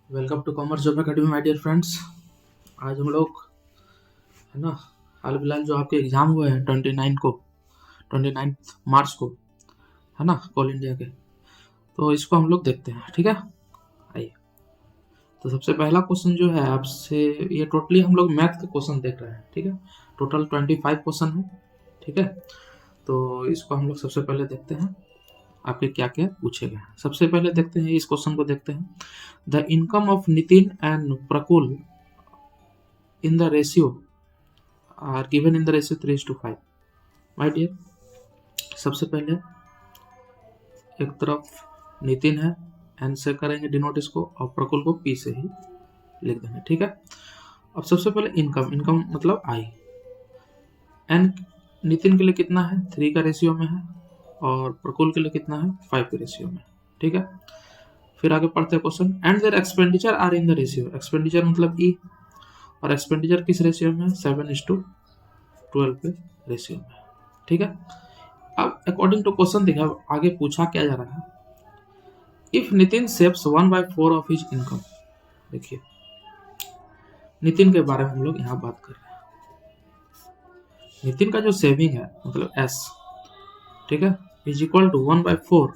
Welcome to commerce job academy my dear friends. आज हम लोग है ना, हाल फिलहाल जो आपके एग्जाम हुए हैं 29 मार्च को, है ना, ऑल इंडिया के, तो इसको हम लोग देखते हैं। ठीक है, आइए। तो सबसे पहला क्वेश्चन जो है आपसे, ये टोटली हम लोग मैथ के क्वेश्चन देख रहे हैं। ठीक है, टोटल 25 क्वेश्चन है। ठीक है, तो इसको हम लोग सबसे पहले देखते हैं आपके क्या क्या पूछे गए। सबसे पहले देखते हैं, इस क्वेश्चन को देखते हैं। The income of Nitin and Prakul in the ratio are given in the ratio 3:5। My dear, सबसे पहले एक तरफ नितिन है, एन से करेंगे डिनोट इसको, और प्रकुल को पी से ही लिख देंगे। ठीक है, अब सबसे पहले इनकम मतलब आई। एन नितिन के लिए कितना है, 3 का रेशियो में है, और प्रकुल के लिए कितना है, 5 के रेशियो में। ठीक है, फिर आगे पढ़ते हैं question. And their expenditure are in the ratio, expenditure मतलब ई, और एक्सपेंडिचर किस रेशियो में, 7:12 के रेशियो में। ठीक है, अब अकॉर्डिंग टू क्वेश्चन देखा, आगे पूछा क्या जा रहा है। If Nitin saves 1/4 of his income, देखिए नितिन के बारे में हम लोग यहाँ बात कर रहे हैं। नितिन का जो सेविंग है मतलब एस, ठीक है, is equal to 1/4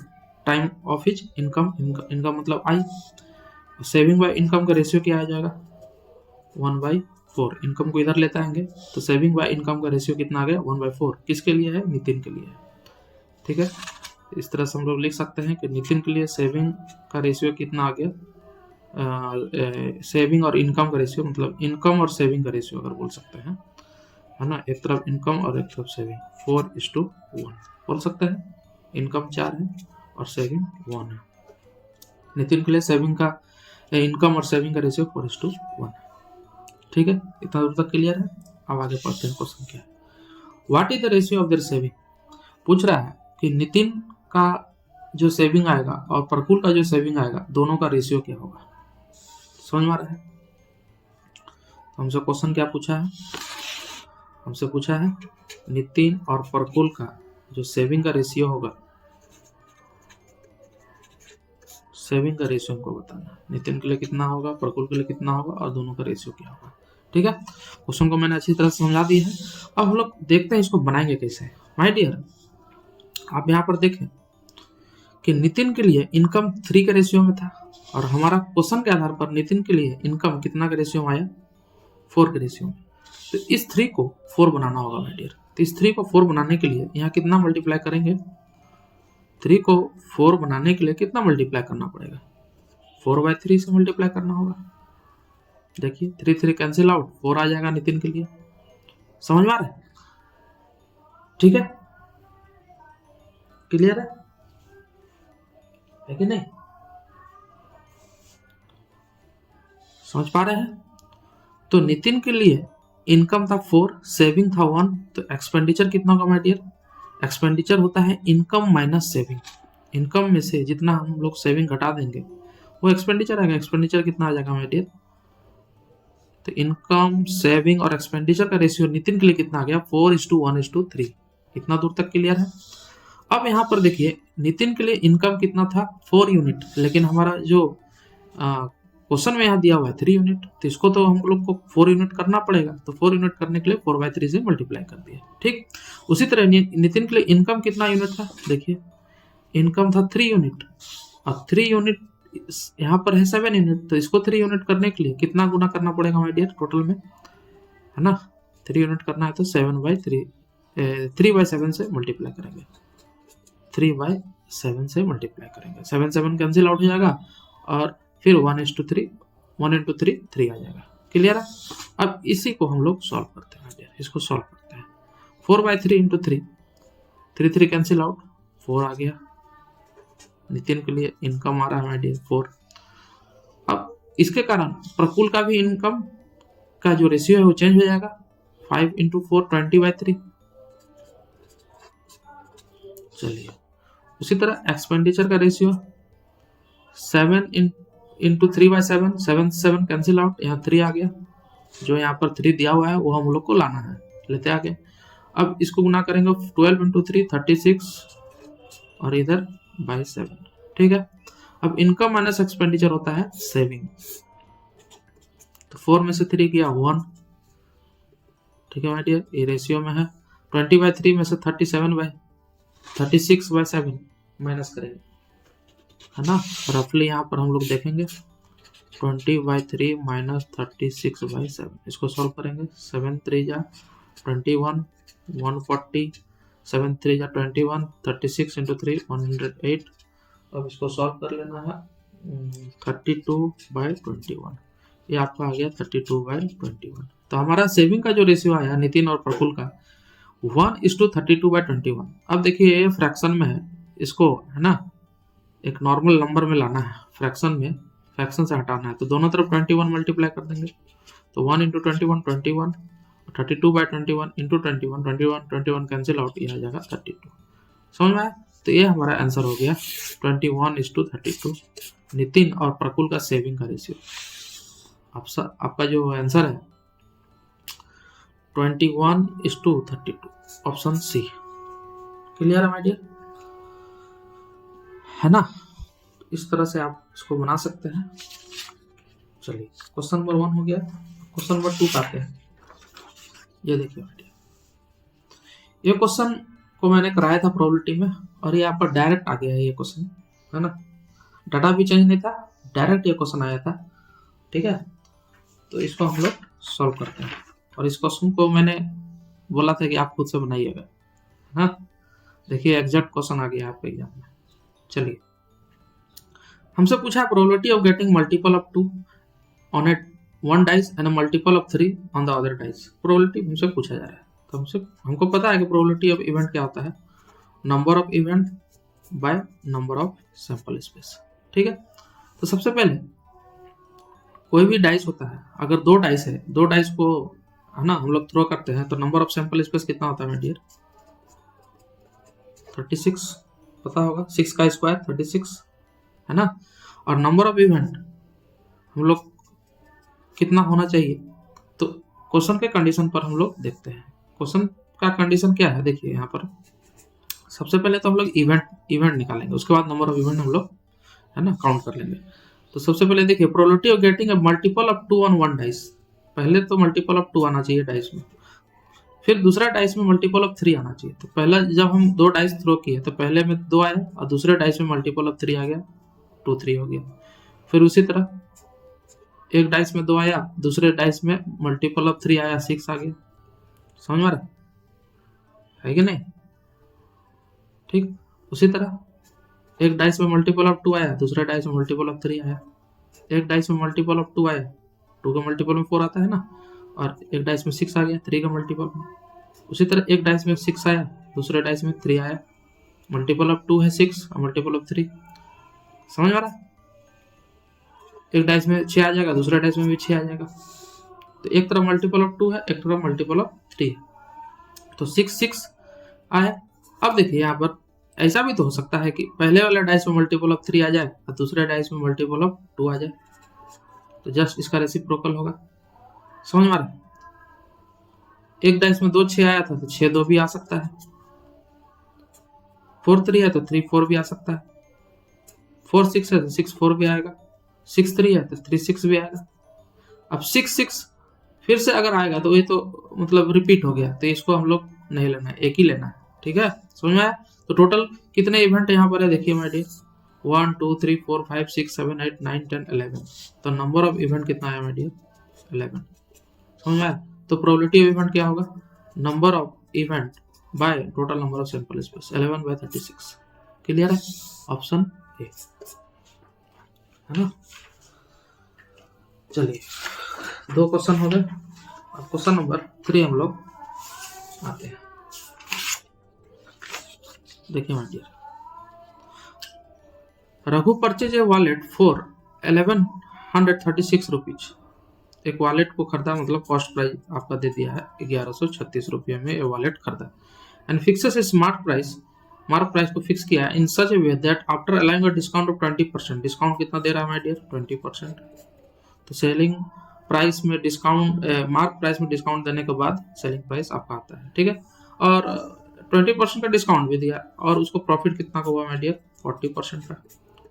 time of his income. Income मतलब आई, सेविंग बाय इनकम का रेशियो क्या आ जाएगा, 1/4। इनकम को इधर लेते आएंगे तो सेविंग बाय इनकम का रेशियो कितना आ गया, 1/4। किसके लिए है, नितिन के लिए है। ठीक है, इस तरह से हम लोग लिख सकते हैं कि नितिन के लिए सेविंग का रेशियो कितना आ गया, सेविंग और इनकम का रेशियो, मतलब इनकम और सेविंग का रेशियो अगर बोल सकते हैं, है ना, एक तरफ इनकम और एक तरफ सेविंग, 4:1 बोल सकते हैं। इनकम 4 है और सेविंग 1 है। नितिन के लिए सेविंग का, इनकम और सेविंग का रेशियो 4:1 है। ठीक है, इतना दूर तक क्लियर है। अब आगे पढ़ते हैं, क्वेश्चन क्या है। What is the ratio of their saving, पूछ रहा है कि नितिन का जो सेविंग आएगा और प्रकुल का जो सेविंग आएगा, दोनों का रेशियो क्या होगा। समझ में आ रहा है। तो हमसे क्वेश्चन क्या पूछा है, हमसे पूछा है नितिन और प्रकुल का जो सेविंग का रेशियो होगा, सेविंग का रेशियो हमको बताना है। नितिन के लिए कितना होगा, प्रकुल के लिए कितना होगा, और दोनों का रेशियो क्या होगा। ठीक है, क्वेश्चन को मैंने अच्छी तरह से समझा दिया है। अब हम लोग देखते हैं इसको बनाएंगे कैसे। माय डियर, आप यहाँ पर देखें कि नितिन के लिए इनकम 3 के रेशियो में था, और हमारा क्वेश्चन के आधार पर नितिन के लिए इनकम कितना के रेशियो में आया, 4 के रेशियो में। तो इस 3 को 4 बनाना होगा माय डियर। तो इस 3 को 4 बनाने के लिए यहाँ कितना मल्टीप्लाई करेंगे, 3 को 4 बनाने के लिए कितना मल्टीप्लाई करना पड़ेगा, 4/3 से मल्टीप्लाई करना होगा। देखिए 3 कैंसिल आउट, 4 आ जाएगा नितिन के लिए। समझ में आ रहा है, ठीक है, क्लियर है कि नहीं, समझ पा रहे हैं। तो नितिन के लिए इनकम था 4, सेविंग था 1, तो एक्सपेंडिचर कितना होगा माय डियर, एक्सपेंडिचर होता है इनकम माइनस सेविंग। इनकम में से जितना हम लोग सेविंग घटा देंगे वो एक्सपेंडिचर आएगा। एक्सपेंडिचर कितना आ जाएगा माय डियर, तो इनकम, सेविंग और एक्सपेंडिचर का रेशियो नितिन के लिए कितना आ गया, 4:1:3। इतना दूर तक क्लियर है। अब यहाँ पर देखिए नितिन के लिए इनकम कितना था, 4 यूनिट, लेकिन हमारा जो क्वेश्चन में यहाँ दिया हुआ है 3 यूनिट, तो इसको तो हम लोग को 4 यूनिट करना पड़ेगा। तो 4 यूनिट करने के लिए 4/3 से मल्टीप्लाई कर दिया। ठीक, उसी तरह नितिन के लिए इनकम कितना यूनिट था, देखिए इनकम था 3 यूनिट, और 3 यूनिट यहाँ पर है 7 यूनिट, तो इसको 3 यूनिट करने के लिए कितना गुना करना पड़ेगा माय डियर, टोटल में, है ना, 3 यूनिट करना है तो 3/7 से मल्टीप्लाई करेंगे, 3/7 से मल्टीप्लाई करेंगे, 7 कैंसिल आउट हो जाएगा, और फिर 1:3 3 आ जाएगा। क्लियर है। अब इसी को हम लोग सॉल्व करते हैं, इसको सॉल्व करते हैं। 4/3 × 3, 3 कैंसिल आउट, 4 आ गया। नितिन के लिए इनकम आ रहा है माय डियर 4। अब इसके कारण प्रकुल का भी इनकम का जो रेशियो है वो चेंज हो जाएगा, 5 × 4 20/3। चलिए, उसी तरह एक्सपेंडिचर का रेशियो 7 × 3/7, 7 कैंसिल आउट, यहाँ 3 आ गया। जो यहाँ पर 3 दिया हुआ है वो हम लोग को लाना है, लेते आगे। अब इसको गुना करेंगे 12 × 3 36, और इधर by 7। ठीक है, अब इनकम माइनस एक्सपेंडिचर होता है सेविंग। तो 4 में से 3 गया 1, ठीक है माय डियर, ये रेशियो में है। 20/3 में से 36/7 माइनस करेंगे, है ना। रफली यहाँ पर हम लोग देखेंगे 20/3 माइनस 36/7, इसको सॉल्व करेंगे। 7 3 जा 21, 140, 7 3 जा 21, 36 इंटू 3 108। अब इसको सॉल्व कर लेना है 32/21, ये आपका आ गया 32/21। तो हमारा सेविंग का जो रेशियो आया नितिन और प्रफुल्ल का 1:32/21। अब देखिए ये फ्रैक्शन में है, इसको है ना एक नॉर्मल नंबर में लाना है, फ्रैक्शन में फ्रैक्शन से हटाना है, तो दोनों तरफ 21 मल्टीप्लाई कर देंगे। तो 1 इंटू 21 21, 32/21 इंटू 21 21 21 कैंसिल आउट, ये आ जाएगा 32। समझ में आया? तो ये हमारा आंसर हो गया 21:32 नितिन और प्रफुल्ल का सेविंग का रेशियो। आपका जो आंसर है 21:32, ऑप्शन सी। क्लियर है माय डियर, है ना। इस तरह से आप इसको बना सकते हैं। चलिए क्वेश्चन नंबर 1 हो गया। क्वेश्चन नंबर 2 आते हैं। ये देखिए माय डियर, ये क्वेश्चन को मैंने कराया था प्रोबेबिलिटी में और ये आपका डायरेक्ट आ गया है ये क्वेश्चन, है ना। डाटा भी चेंज नहीं था, डायरेक्ट ये क्वेश्चन आया था, ठीक है। तो इसको हम लोग सॉल्व करते हैं और इस क्वेश्चन को मैंने बोला था कि आप खुद से बनाइएगा, हाँ। देखिए एग्जैक्ट क्वेश्चन आ गया आपके एग्जाम में। चलिए हमसे पूछा probability of getting multiple of 2 on A 1 dice and multiple of 3 on the other dice. Probability हमसे पूछा जा रहा है, तो हमको पता है कि प्रोबेबिलिटी ऑफ इवेंट क्या होता है, number of event by number of sample space, ठीक है। तो सबसे पहले कोई भी डाइस होता है, अगर 2 डाइस है, 2 डाइस को है ना हम लोग थ्रो करते हैं, तो नंबर ऑफ सैंपल स्पेस कितना होता है माय डियर, 36, पता होगा, 6 का स्क्वायर 36, है ना। और नंबर ऑफ इवेंट हम लोग कितना होना चाहिए, तो क्वेश्चन के कंडीशन पर हम लोग देखते हैं। क्वेश्चन का कंडीशन क्या है, देखिए यहाँ पर सबसे पहले तो हम लोग इवेंट निकालेंगे, उसके बाद नंबर ऑफ इवेंट हम लोग है ना काउंट कर लेंगे। तो सबसे पहले देखिए probability of getting a multiple of 2 on 1 dice, पहले तो मल्टीपल ऑफ 2 आना चाहिए डाइस में, फिर दूसरा डाइस में मल्टीपल ऑफ 3 आना चाहिए। तो पहला जब हम 2 डाइस थ्रो किए तो पहले में 2 आया और दूसरे डाइस में मल्टीपल ऑफ 3 आ गया, 2 3 हो गया। फिर उसी तरह एक डाइस में 2 आया, दूसरे डाइस में मल्टीपल ऑफ 3 आया, 6 आ गया। समझ में रहा है कि नहीं, ठीक। उसी तरह एक डाइस में मल्टीपल ऑफ 2 आया, दूसरे डाइस में मल्टीपल ऑफ 3 आया। एक डाइस में मल्टीपल ऑफ 2 आया, 2 का मल्टीपल में 4 आता है ना, और एक डाइस में 6 आ गया, 3 का मल्टीपल में। उसी तरह एक डाइस में 6 आया, दूसरे डाइस में 3 आया, मल्टीपल ऑफ 2 है 6 और मल्टीपल ऑफ 3। समझ आ रहा है? एक डाइस में 6 आ जाएगा, दूसरे डाइस में भी 6 आ जाएगा। तो एक तरफ मल्टीपल ऑफ 2 है, एक तरफ मल्टीपल ऑफ 3 है, तो 6 आया। अब देखिए यहाँ पर ऐसा भी तो हो सकता है कि पहले वाले डाइस में मल्टीपल ऑफ 3 आ जाए और दूसरे डाइस में मल्टीपल ऑफ 2 आ जाए, तो जस्ट इसका रेसिप्रोकल होगा। समझ में आ रहा है? एक डाइस में 2 6 आया था तो 6 2 भी आ सकता है, 4 3 है तो 3 4 भी आ सकता है, 4 6 है तो 6 4 भी आएगा, 6 3 है तो 3 6 भी आएगा। अब 6 6 फिर से अगर आएगा तो ये तो मतलब रिपीट हो गया, तो इसको हम लोग नहीं लेना है, एक ही लेना है, ठीक है। समझ में आया? तो टोटल कितने इवेंट यहाँ पर है देखिए माय डियर, 1 2 3 4 5 6 7 8 9 10 11। तो नंबर ऑफ इवेंट कितना है माय डियर, 11। समझ में आया? तो प्रोबेबिलिटी ऑफ इवेंट क्या होगा, number of event by total number of sample space, 11/36। Clear है? ऑप्शन ए, है ना। चलिए 2 क्वेश्चन हो गए। अब क्वेश्चन नंबर 3 हम लोग आते हैं। देखिए my dear, Raghu purchase a wallet for 1136 rupees. एक वॉलेट को खरीदा, मतलब कॉस्ट प्राइस आपका दे दिया है 1136 रुपये में ये वॉलेट खरीदा, and fixes is mark price को फिक्स किया in such a way that after allowing a discount of 20%, discount कितना दे रहा है माय डियर, 20%। तो सेलिंग प्राइस में डिस्काउंट, मार्क प्राइस में डिस्काउंट देने के बाद सेलिंग प्राइस आपका आता है, ठीक है। और 20% का डिस्काउंट भी दिया और उसको प्रॉफिट कितना का हुआ माय डियर, 40% का।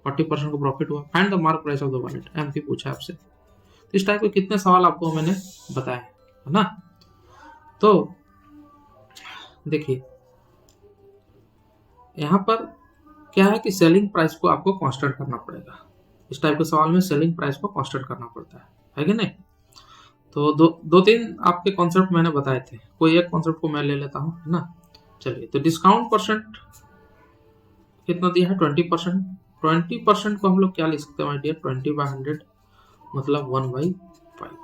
40% का प्रॉफिट हुआ। Find the mark price of the wallet, MP पूछा आपसे। तो इस टाइप के कितने सवाल आपको मैंने बताए है ना। तो देखिए यहाँ पर क्या है कि सेलिंग प्राइस को आपको कांस्टेंट करना पड़ेगा। इस टाइप के सवाल में सेलिंग प्राइस को कांस्टेंट करना पड़ता है कि नहीं। तो दो तीन आपके कॉन्सेप्ट मैंने बताए थे, कोई एक कॉन्सेप्ट को मैं ले लेता हूँ, है ना। चलिए, तो डिस्काउंट परसेंट कितना दिया है, 20%। 20% को हम लोग क्या लिख सकते हैं माय डियर, 20/100 मतलब 1/5।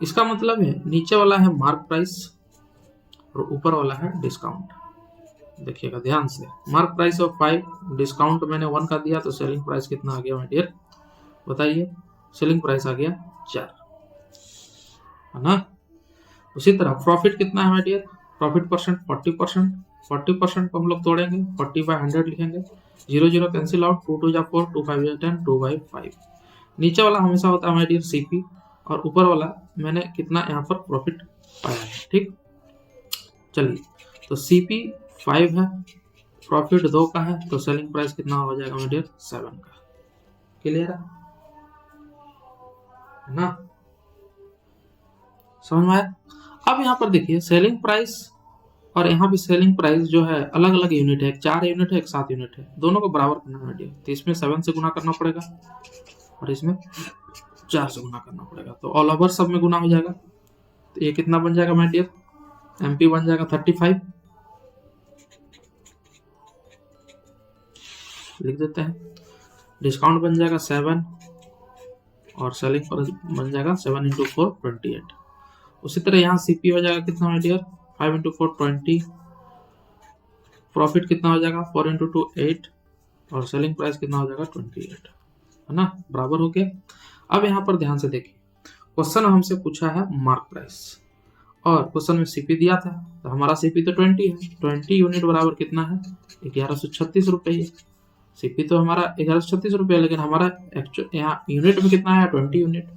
इसका मतलब है नीचे वाला है मार्क प्राइस और ऊपर वाला है डिस्काउंट। देखिएगा ध्यान से, मार्क प्राइस ऑफ 5, डिस्काउंट मैंने 1 का दिया, तो सेलिंग प्राइस कितना आ गया माय डियर, बताइए। सेलिंग प्राइस आ गया 4, है ना। उसी तरह प्रॉफिट कितना है माय डियर, प्रॉफिट परसेंट 40%। 40% को हम लोग तोड़ेंगे, 40/100 लिखेंगे, 0 0 कैंसिल आउट, 2 2 जा 4, 2 5 जा 10, 2/5। नीचे वाला हमेशा होता है माय डियर सीपी, और ऊपर वाला मैंने कितना यहाँ पर प्रॉफिट पाया है, ठीक। चलिए, तो सीपी 5 है, प्रॉफिट 2 का है, तो सेलिंग प्राइस कितना हो जाएगा माय डियर, 7 का। क्लियर है ना, समझ में आया। अब यहाँ पर देखिए सेलिंग प्राइस और यहाँ भी सेलिंग प्राइस जो है अलग अलग यूनिट है, एक 4 यूनिट है, एक 7 यूनिट है, दोनों को बराबर करना है। तो इसमें 7 से गुना करना पड़ेगा और इसमें 4 से गुना करना पड़ेगा, तो ऑल ओवर सब में गुना हो जाएगा। तो ये कितना बन जाएगा माय डियर, एमपी बन जाएगा 35, लिख देते हैं। डिस्काउंट बन जाएगा 7 और सेलिंग प्राइस बन जाएगा 7 × 4 28। उसी तरह यहाँ सीपी हो जाएगा कितना माय डियर, 5 × 4 20। प्रॉफिट कितना हो जाएगा, 4 × 2 8 और सेलिंग प्राइस कितना हो जाएगा 28, है ना, बराबर हो गया। अब यहाँ पर ध्यान से देखिए, क्वेश्चन हमसे पूछा है मार्क प्राइस और क्वेश्चन में सीपी दिया था, तो हमारा सीपी तो 20 है, 20 यूनिट बराबर कितना है, 1136 रुपये। सीपी तो हमारा 1136 रुपये, लेकिन हमारा एक्चुअल यहाँ यूनिट में कितना है, 20 यूनिट,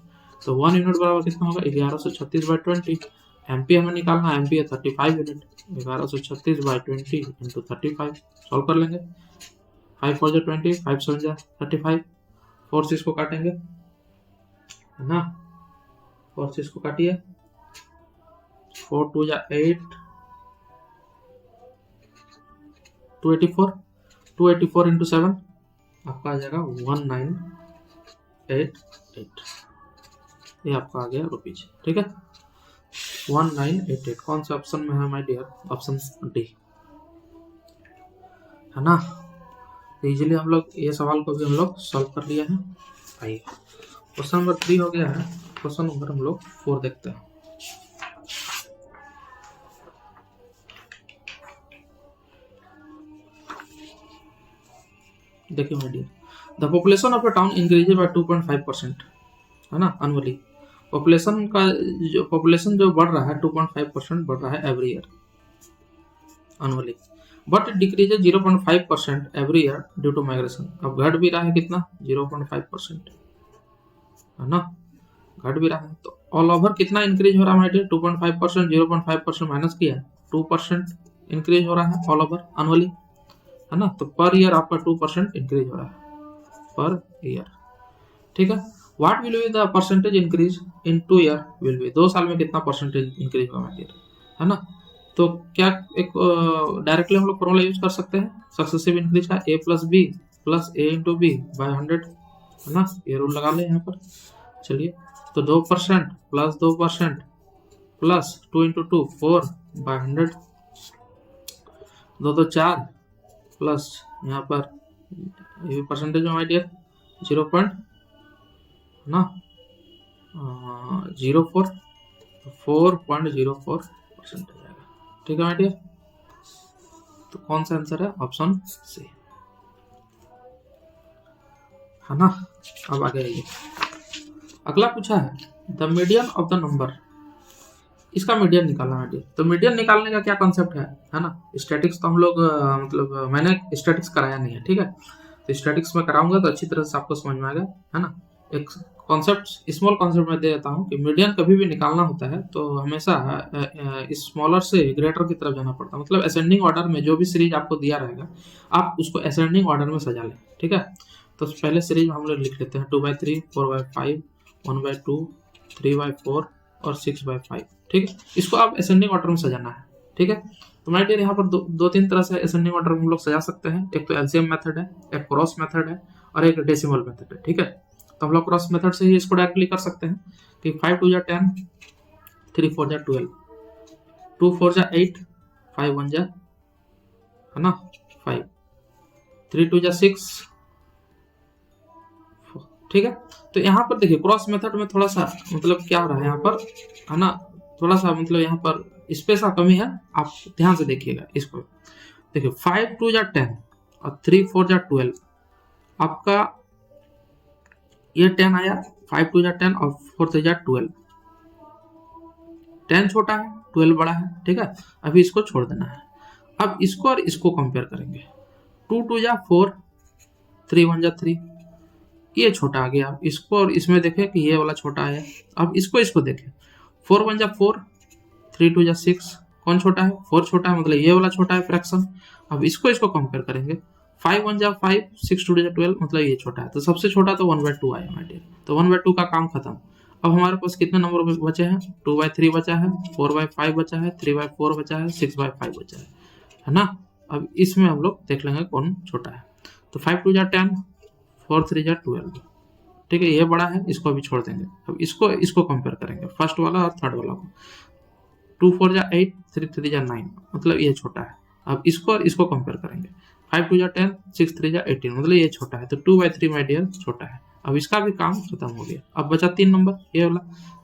तो 1 यूनिट बराबर कितना होगा, 1136/20। एमपी हमें निकालना है, एमपी है 35 यूनिट, 1136/20 × 35 सॉल्व कर लेंगे। 5 4 20, 5 7 35, 4 6 को काटेंगे, है ना, 4 6 को काटिए, 4 2 8, 284, 284 × 7 आपका आ जाएगा 1988, ये आपका आ गया रुपीज, ठीक है, 1988। कौन से ऑप्शन में है माय डियर, ऑप्शन डी, है ना। इजीली हम लोग ये सवाल को भी हम लोग सॉल्व कर लिया है। आइए क्वेश्चन नंबर 3 हो गया है, क्वेश्चन नंबर हम लोग 4 देखते हैं। देखिए my dear, the population of a town increase by 2.5%, है ना, एनुअली। पॉपुलेशन जो बढ़ रहा है 2.5% बढ़ रहा है every year annually, but decrease 0.5% every year due to migration. अब घट भी रहा है कितना, 0.5%, है ना, घट भी रहा है। तो ऑल ओवर कितना इंक्रीज हो रहा है, 2.5%, 0.5% माइनस किया, 2% इंक्रीज हो रहा है ऑल ओवर एनुअली, है ना। तो पर ईयर आपका 2% इंक्रीज हो रहा है पर ईयर, ठीक है। What will be the percentage increase in 2 year, will be 2 साल में कितना परसेंटेज इंक्रीज होगा, है ना। तो क्या एक डायरेक्टली हम लोग फॉर्मूला यूज कर सकते हैं सक्सेसिव इंक्रीज का, a + b + a × b / 100, है ना, ये रूल लगा ले यहाँ पर। चलिए, तो 2% + 2% + 2 × 2 4/100, 2 2 4 प्लस यहाँ पर ये परसेंटेज में माय डियर 0. ना 04 4.04% आ जाएगा, ठीक है माय डियर। तो कौन सा आंसर है, ऑप्शन सी, है ना। अब आगे आइए, अगला पूछा है the median of the number, इसका मीडियन निकालना है। तो मीडियन निकालने का क्या कॉन्सेप्ट है ना। स्टैटिक्स तो हम लोग मतलब मैंने स्टैटिक्स कराया नहीं है, ठीक है, तो स्टैटिक्स में कराऊंगा तो अच्छी तरह से आपको समझ में आएगा, है ना। एक कॉन्सेप्ट, स्मॉल कॉन्सेप्ट में दे देता हूँ कि मीडियन कभी भी निकालना होता है तो हमेशा स्मॉलर से ग्रेटर की तरफ जाना पड़ता है। मतलब असेंडिंग ऑर्डर में जो भी सीरीज आपको दिया रहेगा आप उसको असेंडिंग ऑर्डर में सजा लें, ठीक है। तो पहले सीरीज में हम लोग लिख लेते हैं 2/3, 4/5, 1/2, 3/4 और 6/5। ठीक है, इसको आप असेंडिंग ऑर्डर में सजाना है। ठीक है, तो माय डियर यहाँ पर दो तीन तरह से असेंडिंग ऑर्डर में हम लोग सजा सकते हैं। एक तो एलसीएम मेथड है, एक क्रॉस मेथड है और एक डेसिमल मेथड है। ठीक है, तो हम लोग क्रॉस मेथड से ही इसको डायरेक्टली कर सकते हैं कि 5 2 10, 3 4 12, 2 4 8, 5 1 है ना 5, 3 2 6। ठीक है, तो यहाँ पर देखिए क्रॉस मेथड में थोड़ा सा मतलब क्या हो रहा है यहाँ पर, है ना, थोड़ा सा मतलब यहाँ पर स्पेस का कमी है, आप ध्यान से देखिएगा इसको। देखिए 5 2 10 और 3 4 12, आपका ये 10 आया, 5 2 10 और 4 3 12। 10 छोटा है, 12 बड़ा है। ठीक है, अभी इसको छोड़ देना है। अब इसको और इसको कंपेयर करेंगे। 2 2 4, 3 1 3, ये छोटा आ गया। इसको और इसमें देखें कि ये वाला छोटा है। अब इसको देखें, 4 1 4, 3 2 6, कौन छोटा है? 4 छोटा है, मतलब ये वाला छोटा है फ्रैक्शन। अब इसको कंपेयर करेंगे, 5 1 5, 6 2 12, मतलब ये छोटा है। तो सबसे छोटा तो 1/2 आया माय डियर, तो 1/2 का काम खत्म। अब हमारे पास कितने नंबर बचे हैं? 2/3 बचा है, 4/5 बचा है, 3/4 बचा है, 6/5 बचा है ना। अब इसमें हम लोग देख लेंगे कौन छोटा है। तो 5 2 10, 4 3 12। ठीक है, ये बड़ा है, इसको अभी छोड़ देंगे। अब इसको कंपेयर करेंगे, फर्स्ट वाला और थर्ड वाला को। 2 4 8, 3 3 9, मतलब ये छोटा है। अब इसको और इसको कंपेयर करेंगे, 5 2 10, 6 3 18, मतलब ये छोटा है। तो 2/3 माय डियर छोटा है। अब इसका भी काम खत्म हो गया। अब बचा 3 नंबर, ये वाला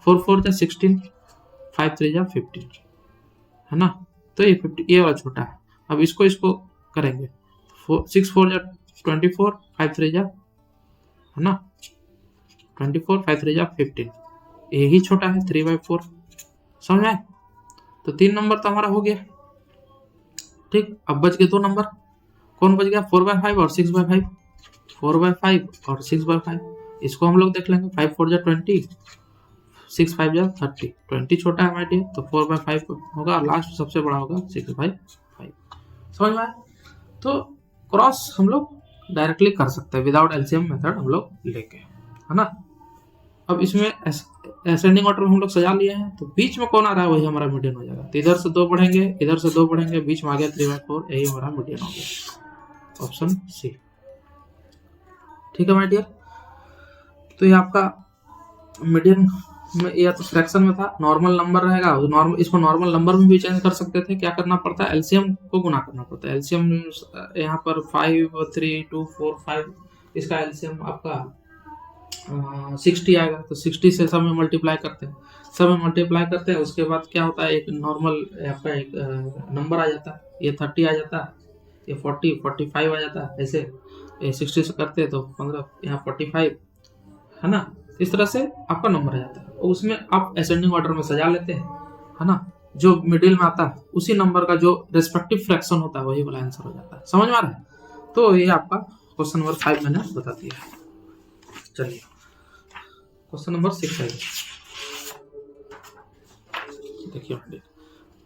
4 4 16, 5 3 15, है ना। तो ये 50, ये वाला छोटा है। अब इसको करेंगे, 6 4 24, 5 3 है ना 24, 5 3 15, यही छोटा है 3/4। समझ आए? तो 3 नंबर तो हमारा हो गया। ठीक, अब बच गए 2 नंबर। कौन बच गया? 4/5 और 6/5। 4/5 और 6/5, इसको हम लोग देख लेंगे। 5 4 20, 6 5 30, 20 छोटा है हमारे लिए, तो 4/5 होगा। लास्ट सबसे बड़ा होगा 6/5। समझ में आया? तो क्रॉस हम लोग डायरेक्टली कर सकते हैं विदाउट एलसीएम मेथड हम लोग लेके, है ना। अब इसमें असेंडिंग ऑर्डर में हम लोग सजा लिए हैं, तो बीच में कौन आ रहा है वही हमारा मीडियन हो जाएगा। तो इधर से 2 बढ़ेंगे, इधर से 2 बढ़ेंगे, बीच में आ गया 3/4, यही हमारा मीडियन हो गया, ऑप्शन सी। ठीक है माय डियर, तो ये आपका मीडियन में या तो फ्रैक्शन में था, नॉर्मल नंबर रहेगा। नॉर्मल, इसको नॉर्मल नंबर में भी चेंज कर सकते थे। क्या करना पड़ता है? एलसीएम को गुना करना पड़ता है। एलसीएम यहाँ पर 5 3 2 4 5, इसका एलसीएम आपका 60 आएगा। तो 60 से सब में मल्टीप्लाई करते हैं, उसके बाद क्या होता है, एक नॉर्मल आपका एक नंबर आ जाता है। ये 30 आ जाता है, ये 40 45 आ जाता है। ऐसे 60 से करते हैं तो 15, यहाँ 45, है ना। इस तरह से आपका नंबर आ जाता है, और उसमें आप असेंडिंग ऑर्डर में सजा लेते हैं, है ना। जो मिडिल में आता है उसी नंबर का जो रेस्पेक्टिव फ्रैक्शन होता है वही वाला आंसर हो जाता है। समझ में आ रहा है? तो ये आपका क्वेश्चन नंबर 5 मैंने बता दिया। चलिए क्वेश्चन नंबर 6 है। देखिए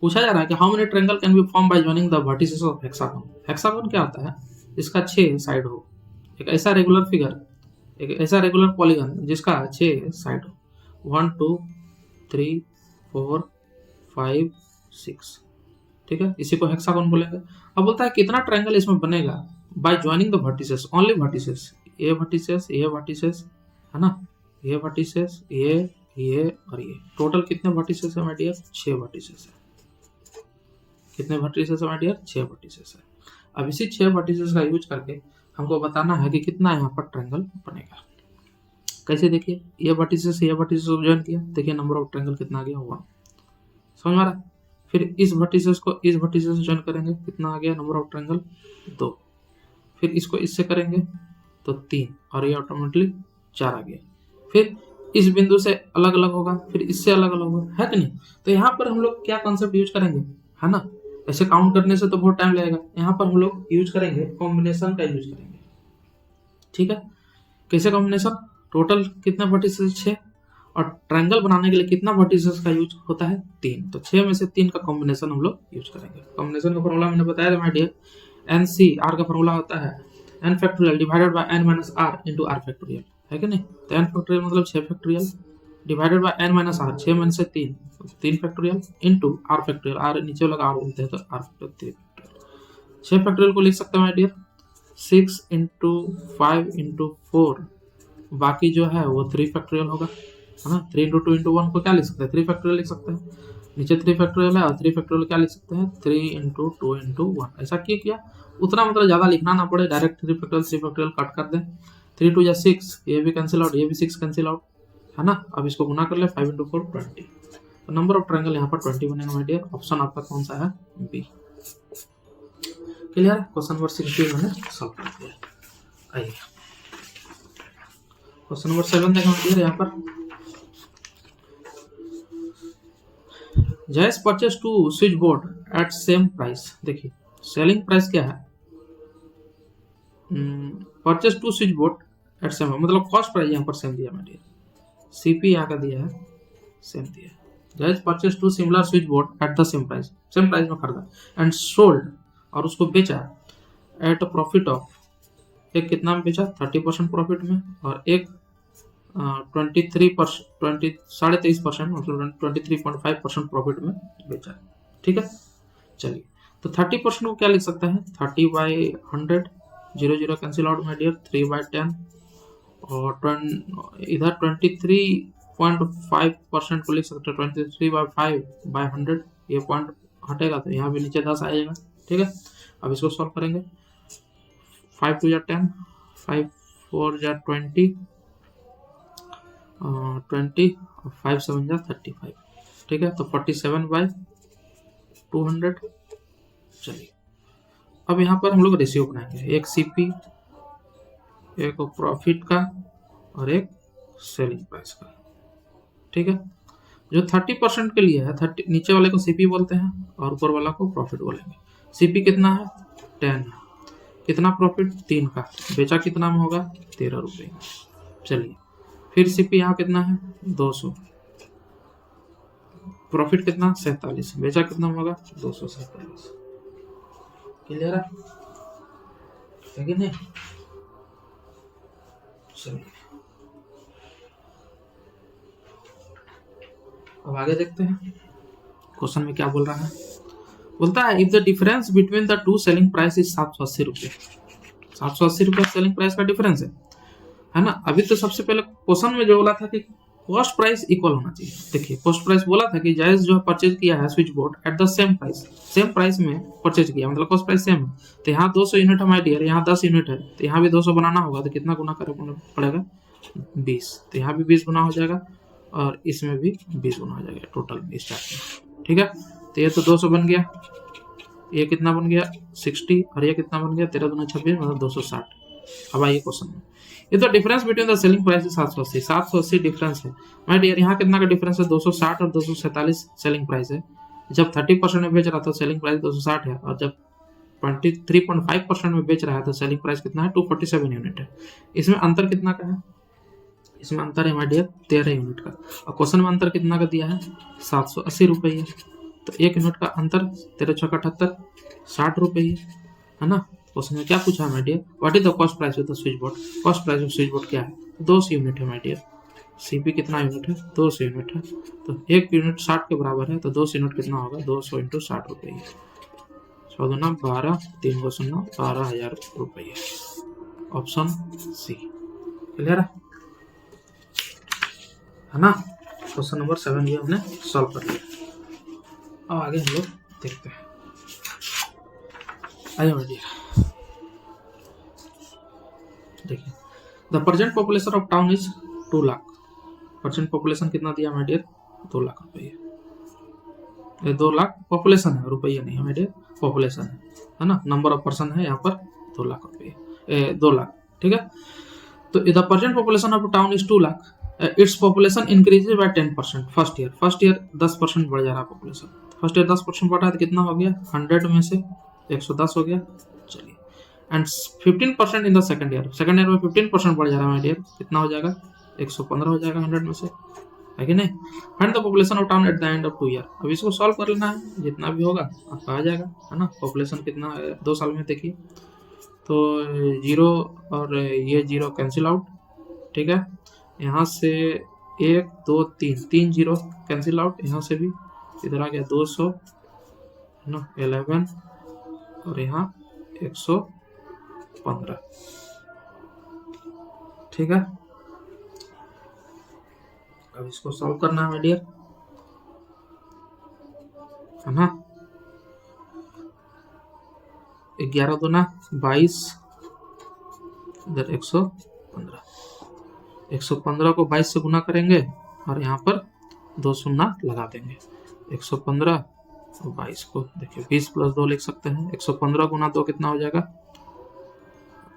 पूछा जा रहा है कि how many triangle can be form by joining the vertices of hexagon. Hexagon क्या होता है? इसका 6 साइड हो, एक ऐसा रेगुलर फिगर, एक ऐसा रेगुलर पॉलीगन जिसका 6 साइड हो, 1 2 3 4 5 6। ठीक है, इसी को हेक्सागोन बोलेंगे। अब बोलता है कितना ट्रायंगल इसमें बनेगा bye joining the vertices, only vertices, ये वर्टिसेस, ये वर्टिसेस, है ना, ये वर्टिसेस, ये और ये। टोटल कितने वर्टिसेस है माय डियर? 6 वर्टिसेस है। कितने वर्टिसेस है माय डियर? 6 वर्टिसेस है। अब इसी 6 वर्टिसेस का यूज करके हमको बताना है कि कितना यहाँ पर ट्रायंगल बनेगा। कैसे? देखिए, ये वर्टिसेस ज्वाइन किया, देखिए नंबर ऑफ ट्रायंगल कितना आ गया? 1। समझ में आ रहा है? फिर इस वर्टिसेस को इस वर्टिसेस से ज्वाइन करेंगे, कितना आ गया नंबर ऑफ ट्रायंगल? 2। फिर इसको इससे करेंगे तो 3, और ये ऑटोमेटिकली 4 आ गया। फिर इस बिंदु से अलग अलग होगा, फिर इससे अलग अलग होगा, है कि नहीं। तो यहाँ पर हम लोग क्या कॉन्सेप्ट यूज करेंगे, है ना। ऐसे काउंट करने से तो बहुत टाइम लगेगा। यहाँ पर हम लोग यूज करेंगे कॉम्बिनेशन का यूज करेंगे। ठीक है, कैसे कॉम्बिनेशन? टोटल कितने वर्टिसेस? 6, और ट्रायंगल बनाने के लिए कितना वर्टिसेस का यूज होता है? 3। तो 6 में से 3 का कॉम्बिनेशन हम लोग यूज करेंगे। कॉम्बिनेशन का फॉर्मूला मैंने बताया था माय डियर, NCR का फॉर्मूला होता है n factorial divided by n minus r into r factorial, है कि नहीं। तो n फैक्टोरियल मतलब 6 factorial divided by n minus r, 6 में से 3, 3 factorial into r factorial, r नीचे वाला आर बोलते हैं तो आर फैक्टोरियल 6 फैक्टोरियल को लिख सकते हैं माय डियर 6 इंटू 5 इंटू 4, बाकी जो है वो 3 फैक्टोरियल होगा, है ना। 3 इंटू 2 इंटू 1 को क्या लिख सकते हैं, 3 फैक्टोरियल लिख सकते हैं। नीचे 3 फैक्टोरियल है और 3 फैक्टोरियल क्या लिख सकते हैं, 3 इंटू 2 इंटू 1। ऐसा क्यों किया, उतना मतलब ज़्यादा लिखना ना पड़े, डायरेक्ट 3 फैक्टोरियल कट कर दें। 3 टू या 6, ये भी कैंसिल आउट, ये भी 6 कैंसिल आउट, है ना। अब इसको गुना कर ले, 5 इंटू 4 20। तो नंबर ऑफ ट्रायंगल यहाँ पर 20 बनेगा माय डियर। ऑप्शन आपका कौन सा है, बी। क्लियर, क्वेश्चन नंबर 16 मैंने सॉल्व कर दिया। आइए क्वेश्चन नंबर 7 देखो माय डियर। यहाँ पर Jayesh purchase two switch board at same price. देखिए सेलिंग प्राइस क्या है, purchase two switch board at same, मतलब कॉस्ट प्राइस यहाँ पर सेम दिया मेरे, सीपी यहाँ का दिया है सेम दिया। Jayesh purchase two similar switch board at the same price में खरीदा एंड सोल्ड, और उसको बेचा एट प्रॉफिट ऑफ, एक कितना में बेचा 30% प्रॉफिट में, और एक 23.5% मतलब 23.5% प्रॉफिट में बेचा, ठीक है। चलिए तो 30% को क्या लिख सकते हैं, 30/100, 0 कैंसिल आउट माय डियर, 3/10, और इधर 23.5% को लिख सकते हैं 23/5/100, ये पॉइंट हटेगा तो यहाँ भी नीचे 10 आएगा, ठीक है। अब इसको सॉल्व करेंगे, 5 2 या 10, 5 4 या 20, 20, 5 7 या 35, ठीक है। तो 47/200। चलिए अब यहाँ पर हम लोग रेशियो बनाएंगे, एक सीपी, एक प्रॉफिट का और एक सेलिंग प्राइस का, ठीक है। जो 30% के लिए है, 30 नीचे वाले को सीपी बोलते हैं और ऊपर वाला को प्रॉफिट बोलेंगे। सीपी कितना है 10, कितना प्रॉफिट 3 का, बेचा कितना में होगा 13 रुपये। चलिए फिर सीपी यहाँ कितना है 200, प्रॉफिट कितना 47, बेचा कितना होगा 247। क्लियर है कि नहीं। चलिए अब आगे देखते हैं क्वेश्चन में क्या बोल रहा है। बोलता है if the difference between the two selling price is 780 रुपये, 780 रुपये सेलिंग प्राइस का डिफरेंस है ना। अभी तो सबसे पहले क्वेश्चन में जो बोला था कि कॉस्ट प्राइस इक्वल होना चाहिए। देखिए कॉस्ट प्राइस बोला था कि जायज जो परचेज किया है switch board at the same price में परचेज किया, मतलब कॉस्ट प्राइस सेम है। तो यहाँ 200 यूनिट है माय डियर, यहाँ 10 यूनिट है, तो यहाँ भी 200 बनाना होगा, तो कितना गुना करना पड़ेगा 20, तो यहाँ भी 20 गुना हो जाएगा और इसमें भी 20 गुना हो जाएगा, टोटल 20 चार्ट में, ठीक है। तो ये तो 200 बन गया, ये कितना बन गया 60, और ये कितना बन गया 13 दूना 26 मतलब 260। अब आइए क्वेश्चन में, ये तो difference between the selling price है 780, 780 डिफरेंस है माय डियर। यहाँ कितना का डिफरेंस है 260 और 247 सेलिंग प्राइस है। जब 30% में बेच रहा था सेलिंग प्राइस 260 है, और जब 23.5% में बेच रहा है तो सेलिंग प्राइस कितना है 247 यूनिट है। इसमें अंतर कितना का है, इसमें अंतर है माय डियर 13 यूनिट का, और क्वेश्चन में अंतर कितना का दिया है 780 रुपये, तो 1 यूनिट का अंतर 13 × 78 60 रुपये, है ना। क्वेश्चन में क्या पूछा है my dear, what is the cost price of the switch board, cost price of switch board क्या है 200 यूनिट है माय डियर। सीपी कितना यूनिट है 200 यूनिट है, तो 1 यूनिट 60 के बराबर है, तो 200 यूनिट कितना होगा 200 × 60 रुपये, 14 12 3 0 12,000 रुपये, ऑप्शन सी। क्लियर है ना। क्वेश्चन नंबर 7 भी हमने सॉल्व कर लिया। अब आगे हम लोग देखते हैं, आइए माय डियर। देखिए the present population of town is 2 lakh, present population कितना दिया माय डियर 2 लाख रुपये, ये 2 लाख पॉपुलेशन है, रुपये नहीं है माय डियर, पॉपुलेशन है ना, नंबर ऑफ पर्सन है यहाँ पर 2 लाख रुपये 2 लाख, ठीक है। तो the present population of town is 2 lakh, its population increases by 10%। First year 10% बढ़ जा रहा है पॉपुलेशन, फर्स्ट ईयर 10% बढ़ा है तो कितना हो गया 100 में से 110 हो गया। चलिए and 15% in the second year में 15% बढ़ जा रहा है माय डियर, कितना हो जाएगा 115 हो जाएगा 100 में से, है कि नहीं। Find the population of town at the end of 2 year, अब इसको सॉल्व कर लेना है, जितना भी होगा आपका आ जाएगा, है ना। पॉपुलेशन कितना है 2 साल में देखिए, तो 0 और ये 0 कैंसिल आउट, ठीक है। यहाँ से 1 2 3 3 0 कैंसिल आउट, यहाँ से भी इधर आ गया 200 है ना, 11 और यहाँ 115, ठीक है। अब इसको सॉल्व करना है डियर, है ना। 11 दूना 22, इधर 115, 115 को 22 से गुना करेंगे और यहाँ पर 2 शून्य लगा देंगे। 115 और 22 को देखिए 20 + 2 लिख सकते हैं। 115 गुना 2 कितना हो जाएगा,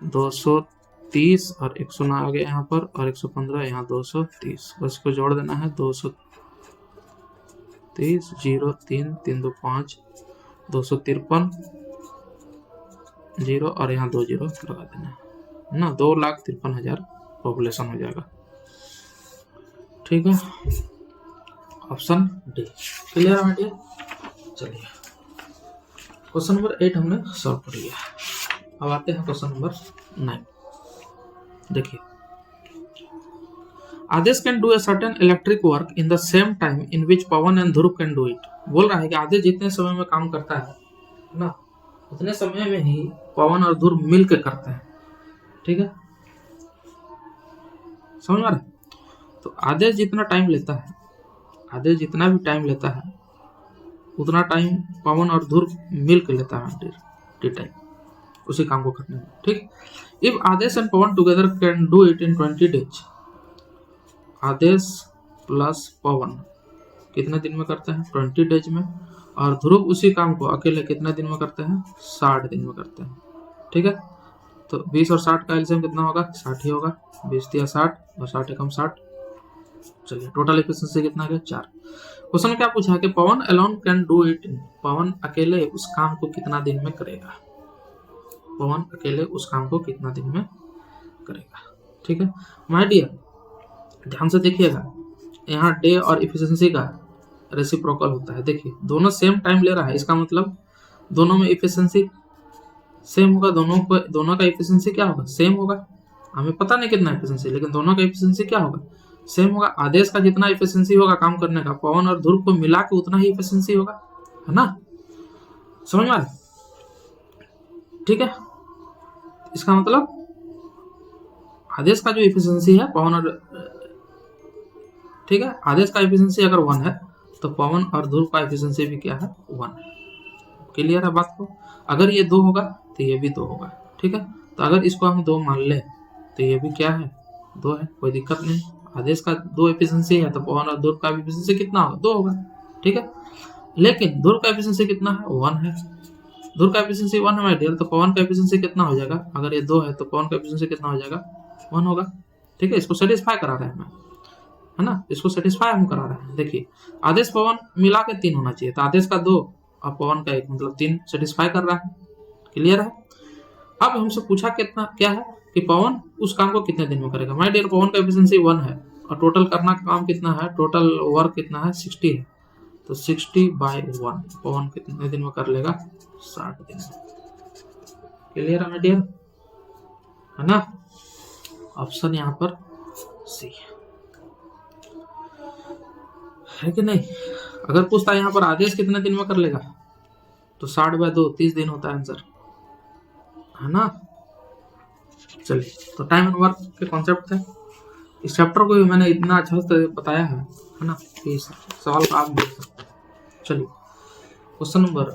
230 और 1 शून्य आ गया यहाँ पर, और 115 यहाँ 230, बस को जोड़ देना है। 230 0 3 3 2 5, 253 0 और यहाँ 2 0 लगा देना है ना। 2,53,000 पॉपुलेशन हो जाएगा, ठीक है। ऑप्शन डी क्लियर है डियर। चलिए क्वेश्चन नंबर 8 हमने सॉल्व कर लिया। अब आते हैं क्वेश्चन नंबर 9। देखिए, Aadesh can do a certain electric work in the same time in which Pawan and Dhruv can do it. बोल रहा है कि आदेश जितने समय में काम करता है ना, उतने समय में ही पवन और ध्रुव मिल के करते हैं, ठीक है। समझ में आ रहा है? तो आदेश जितना टाइम लेता है, आदेश जितना भी टाइम लेता है उतना टाइम पवन और ध्रुव मिल के लेता है टाइम उसी काम को करने में, ठीक। If Aadesh and Pawan together can do it in 20 days, Aadesh plus Pawan कितने दिन में करते हैं, 20 डेज में, और ध्रुव उसी काम को अकेले कितने दिन में करते हैं, 60 दिन में करते हैं, ठीक है। तो 20 और 60 का एलसीएम कितना होगा, 60 ही होगा। 20 दिया 60 और 60 एकम 60। चलिए टोटल एफिशिएंसी कितना गया, 4। क्वेश्चन क्या पूछा है कि पवन अलोन कैन डू इट, पवन अकेले उस काम को कितना दिन में करेगा, पवन अकेले उस काम को कितना दिन में करेगा, ठीक है। माय डियर ध्यान से देखिएगा, यहाँ डे और एफिशिएंसी का रेसिप्रोकल होता है। देखिए दोनों सेम टाइम ले रहा है, इसका मतलब दोनों में एफिशिएंसी सेम होगा, दोनों का एफिशिएंसी क्या होगा, सेम होगा। हमें पता नहीं कितना एफिशिएंसी, लेकिन दोनों का एफिशिएंसी क्या होगा, सेम होगा। आदेश का जितना एफिशिएंसी होगा काम करने का, पवन और ध्रुव को मिला के उतना ही एफिशिएंसी होगा, है ना। समझ में आ रहा है, ठीक है। इसका मतलब आदेश का जो एफिशिएंसी है पवन और, ठीक है, आदेश का एफिशिएंसी अगर 1 है तो पवन और ध्रुव का एफिशिएंसी भी क्या है, 1 है। क्लियर है बात को। अगर ये 2 होगा तो ये भी 2 होगा, ठीक है। तो अगर इसको हम 2 मान ले तो ये भी क्या है, 2 है, कोई दिक्कत नहीं। आदेश का 2 एफिशिएंसी है तो पवन और ध्रुव का एफिशिएंसी कितना होगा, 2 होगा, ठीक है। लेकिन ध्रुव का एफिशिएंसी कितना है, 1 है। ध्रुव का एफिशिएंसी 1 है माय डियर, तो पवन का एफिशिएंसी कितना हो जाएगा, अगर ये 2 है तो पवन का एफिशिएंसी कितना हो जाएगा, 1 होगा, ठीक है। इसको सेटिस्फाई करा रहे हैं हमें, है ना, इसको सेटिस्फाई हम करा रहे हैं। देखिए आदेश पवन मिला के 3 होना चाहिए, तो आदेश का 2 और पवन का 1 मतलब 3 सेटिस्फाई कर रहा है। क्लियर है। अब हमसे पूछा कितना क्या है कि पवन उस काम को कितने दिन में करेगा। माय डियर पवन का एफिशिएंसी 1 है और टोटल करना काम कितना है, टोटल वर्क कितना है, 60 है। तो 60/1 पवन कितने दिन में कर लेगा, 60 दिन में। क्लियर है माय डियर, है ना। ऑप्शन यहाँ पर सी है कि नहीं। अगर पूछता है यहाँ पर आदेश कितने दिन में कर लेगा, तो 60/2 30 दिन होता है आंसर, है ना। चलिए तो टाइम एंड वर्क के कॉन्सेप्ट थे। इस चैप्टर को भी मैंने इतना अच्छा से बताया है ना, कि सवाल का आप देख सकते हैं। चलिए क्वेश्चन नंबर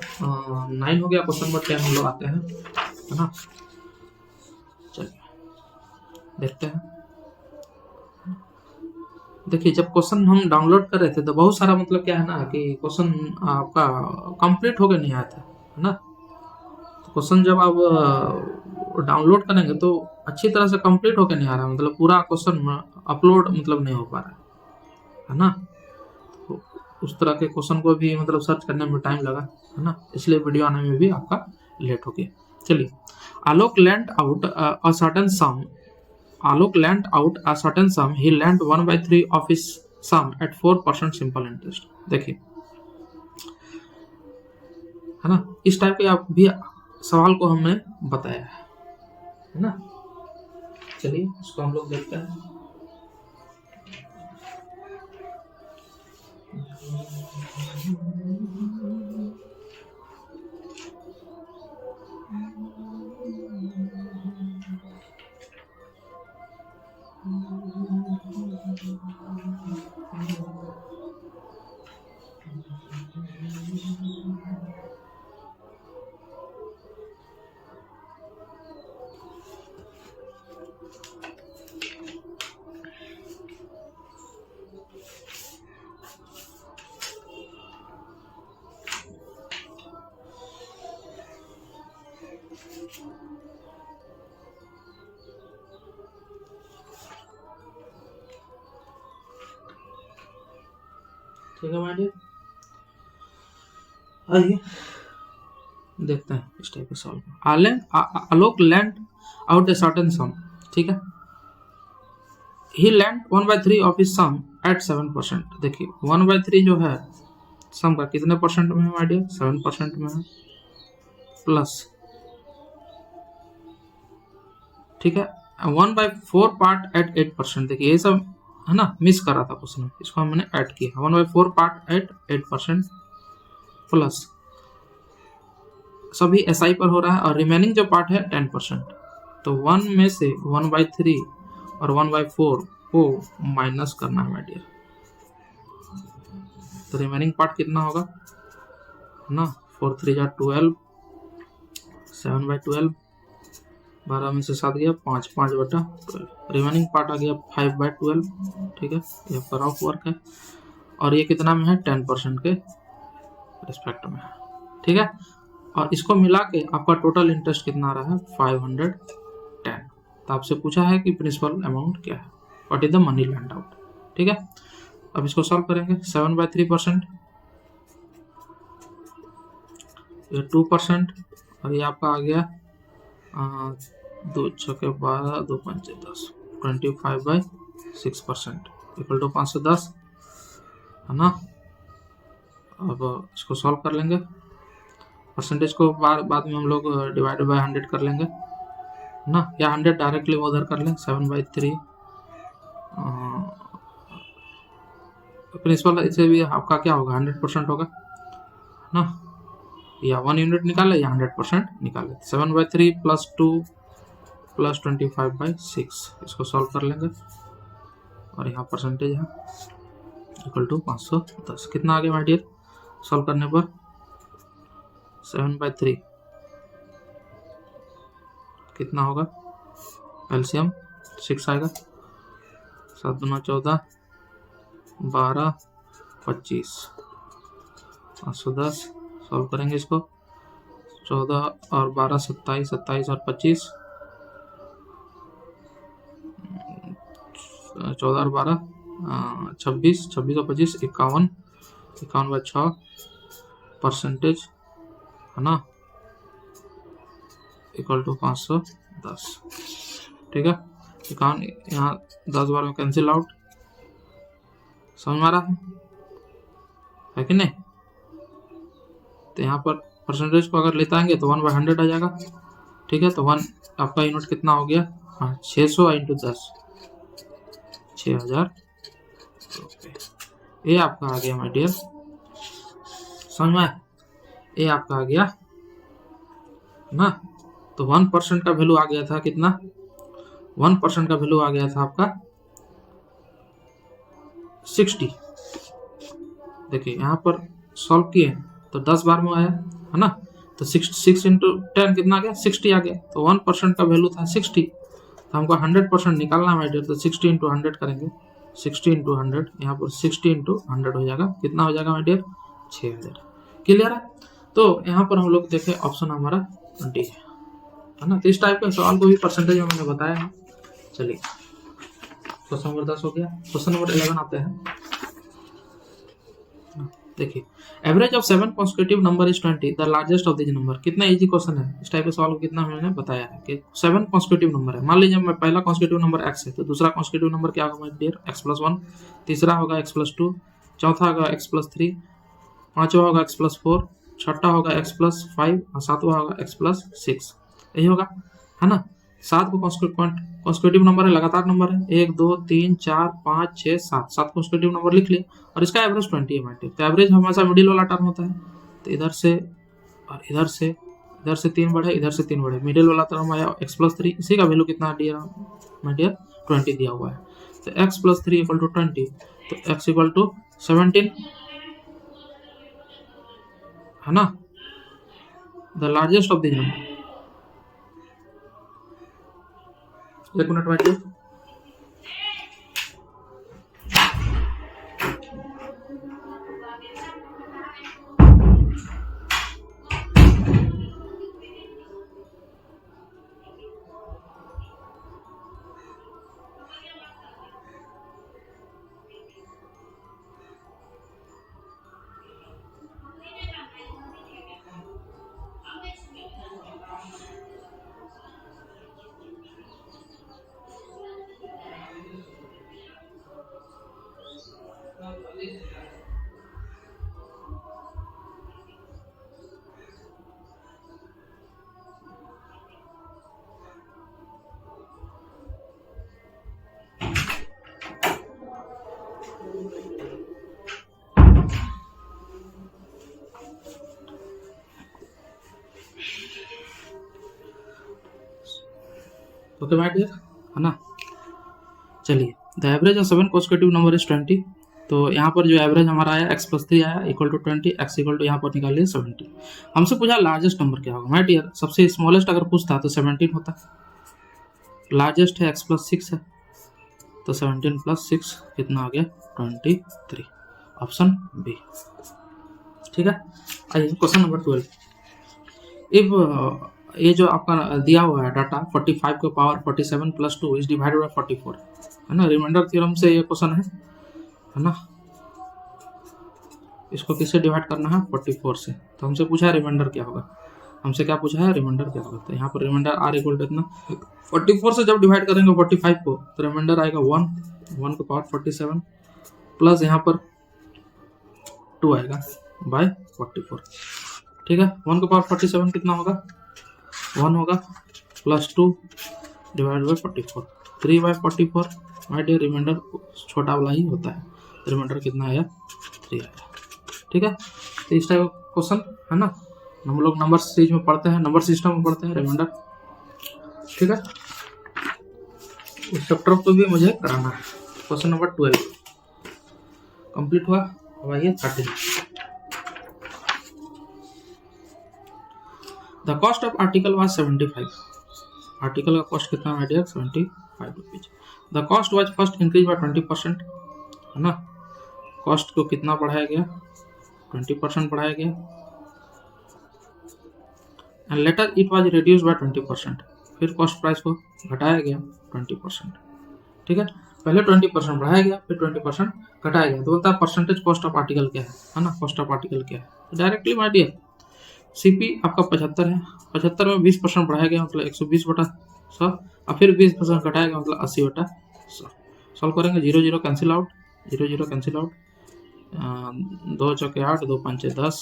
9 हो गया, क्वेश्चन नंबर 10 हम लोग आते हैं, है ना। चलिए देखते हैं। देखिए जब क्वेश्चन हम डाउनलोड कर रहे थे तो बहुत सारा मतलब क्या है ना कि क्वेश्चन आपका कंप्लीट होकर नहीं आया था, है ना। तो क्वेश्चन जब आप डाउनलोड करेंगे तो अच्छी तरह से कंप्लीट होकर नहीं आ रहा, मतलब पूरा क्वेश्चन अपलोड मतलब नहीं हो पा रहा है ना। तो उस तरह के क्वेश्चन को भी मतलब सर्च करने में टाइम लगा, है ना, इसलिए वीडियो आने में भी आपका लेट हो गया। चलिए Alok lent out a certain sum, Alok lent out a certain sum. He lent 1/3 of his sum at 4% simple interest. देखिए, है ना, इस टाइप के आप भी सवाल को हमने बताया है, है ना। चलिए इसको हम लोग देखते हैं। ठीक है माइडियर, आइए देखते हैं इस टाइप का solve. Alok lent out a certain sum, ठीक है। He lent 1/3 of his sum at 7%। देखिए 1/3 जो है सम का कितने परसेंट में है माइडियर, 7% में है, प्लस, ठीक है, 1/4 पार्ट एट 8%। देखिए ये सब है ना, मिस कर रहा था क्वेश्चन, इसको हमने ऐड किया, 1/4 पार्ट एट 8%, प्लस सभी एसआई पर हो रहा है, और रिमेनिंग जो पार्ट है 10%। तो 1 में से 1/3 और 1/4 को माइनस करना है माय डियर। तो रिमेनिंग पार्ट कितना होगा ना, 4 3 जा 12, 7/12, 12 में से 7 गया 5, 5/12, रिमेनिंग पार्ट आ गया 5/12, ठीक है। ये आपका रफ वर्क है, और ये कितना में है, 10% के रिस्पेक्ट में है, ठीक है। और इसको मिला के आपका टोटल इंटरेस्ट कितना आ रहा है, 510। तो आपसे पूछा है कि प्रिंसिपल अमाउंट क्या है, what is the money land out, ठीक है। अब इसको सॉल्व करेंगे, 7/3%, ये 2%, और ये आपका आ गया 2 6 12, 2 5 10, 25/6% इक्वल टू 510, है ना। अब इसको सॉल्व कर लेंगे, परसेंटेज को बाद में हम लोग डिवाइड बाय 100 कर लेंगे ना, या 100 डायरेक्टली उधर कर लें। 7/3 प्रिंसिपल, इसे भी आपका क्या होगा, 100% होगा ना, या 1 यूनिट निकाले या 100% निकाले। 7/3 प्लस 2 प्लस 25/6, इसको सॉल्व कर लेंगे, और यहाँ परसेंटेज है इक्वल टू 510। कितना आ गया माय डियर सॉल्व करने पर, 7/3 कितना होगा, एलसीएम 6 आएगा, 7 दूना 14, 12 25, 510। सॉल्व करेंगे इसको, 14 और 12 27, 27 और 25, 14 और 12 26, 26 और 25 51, 51/6 परसेंटेज, है ना, इक्वल टू 510, ठीक है। 51 यहाँ 10 बार में कैंसिल आउट, समझ में आ रहा है कि नहीं। तो यहाँ पर परसेंटेज को अगर लेते आएंगे तो 1/100 आ जाएगा, ठीक है। तो 1 आपका यूनिट कितना हो गया, हाँ 600 × 10, 6000 रुपये। ये आपका आ गया माय डियर, समझ में, ये आपका आ गया ना। तो 1% का वैल्यू आ गया था कितना, 1% का वैल्यू आ गया था आपका 60। देखिए यहाँ पर सॉल्व किए तो 10 बार में आया, है ना। तो 6 × 10 कितना आ गया, 60 आ गया। तो 1% का वैल्यू था 60, तो हमको 100% निकालना है माय डियर। तो 60 × 100 करेंगे, 60 × 100, यहाँ पर 60 × 100 हो जाएगा, कितना हो जाएगा माय डियर, 6000। क्लियर है। तो यहाँ पर हम लोग देखें ऑप्शन हमारा डी है ना। तो इस टाइप के सवाल को भी परसेंटेज में मैंने बताया है। चलिए क्वेश्चन नंबर 10 हो गया, क्वेश्चन नंबर 11 आते हैं। देखिए, average of 7 consecutive number is 20, the largest of this number. कितना इजी क्वेश्चन है, इस टाइप के सवाल को कितना मैंने बताया है कि 7 कॉन्सेक्यूटिव नंबर है। मान लीजिए मैं पहला कॉन्सेक्यूटिव नंबर x है, तो दूसरा कॉन्सेक्यूटिव नंबर क्या होगा डियर, x+1, तीसरा होगा x+2, चौथा होगा x+3, पांचवा होगा x+4, छठा होगा x+5, और सातवां होगा x+6, यही होगा, है ना। 7 को कॉन्स्टिट्यूटिव नंबर है, लगातार नंबर है, 1 2 3 4 5 6 7, 7 कॉन्स्टिट्यूटिव नंबर लिख लिए और इसका एवरेज 20 है माइटी। तो एवरेज हमेशा मिडिल वाला टर्म होता है, तो इधर से और इधर से 3 बढ़े, इधर से 3 बढ़े, मिडिल वाला टर्म आया x+3, इसी का वैल्यू कितना डियर माय डियर 20 दिया हुआ है। तो x+3 इक्वल टू 20, तो x इक्वल टू 17 है ना, the largest of the number. एक minute my dear, okay my dear है ना। चलिए, the average of 7 constitutive number is 20। तो यहाँ पर जो एवरेज हमारा आया x+3 आया equal to 20, x equal to यहाँ पर निकालिए 70। हमसे पूछा लार्जेस्ट नंबर क्या होगा माय डियर, सबसे स्मॉलेस्ट अगर पूछता तो 17 होता, लार्जेस्ट है x+6 है, तो 17 + 6 कितना आ गया 23, ऑप्शन बी। ठीक है, आइए क्वेश्चन नंबर 12। इफ ये जो आपका दिया हुआ है डाटा 45 के पावर 47 + 2 इज डिवाइडेड बाय 44 है ना, रिमाइंडर थ्योरम से ये क्वेश्चन है ना। इसको किससे डिवाइड करना है 44 से, तो हमसे पूछा है रिमाइंडर क्या होगा, हमसे क्या पूछा है रिमाइंडर क्या होगा। तो यहाँ पर रिमाइंडर r इक्वल टू इतना 44 से जब डिवाइड करेंगे 45 को तो रिमाइंडर आएगा 1 के पावर 47 प्लस यहाँ पर 2 आएगा बाय 44। ठीक है, 1 के पावर 47 कितना होगा 1 होगा plus 2 divide by 44, 3/44 my dear. Remainder छोटा वाला ही होता है, रिमाइंडर कितना आया 3 आया। ठीक है, तो इस टाइप का क्वेश्चन है ना, हम लोग नंबर सीरीज में पढ़ते हैं, नंबर सिस्टम में पढ़ते हैं रिमाइंडर। ठीक है, इस चैप्टर को भी मुझे कराना है। क्वेश्चन नंबर 12 कंप्लीट हुआ। अब आइए 13। The cost of article was 75। Article का कॉस्ट कितना है dear 75 rupees. The cost was first increase by 20% है ना, कॉस्ट को कितना बढ़ाया गया 20% बढ़ाया गया, and later it was reduce by 20%, फिर कॉस्ट प्राइस को घटाया गया 20%। ठीक है, पहले 20% बढ़ाया गया फिर 20% घटाया गया, तो बोलता है परसेंटेज कॉस्ट ऑफ आर्टिकल क्या है ना, कॉस्ट ऑफ आर्टिकल क्या है। तो डायरेक्टली माय डियर सीपी आपका 75 है, 75 में 20% बढ़ाया गया मतलब 120/100 और फिर 20% घटाया गया मतलब 80/100। सॉल्व करेंगे, 0 0 कैंसिल आउट, 0 0 कैंसिल आउट, 2 चौके 8, 2 पंचे 10,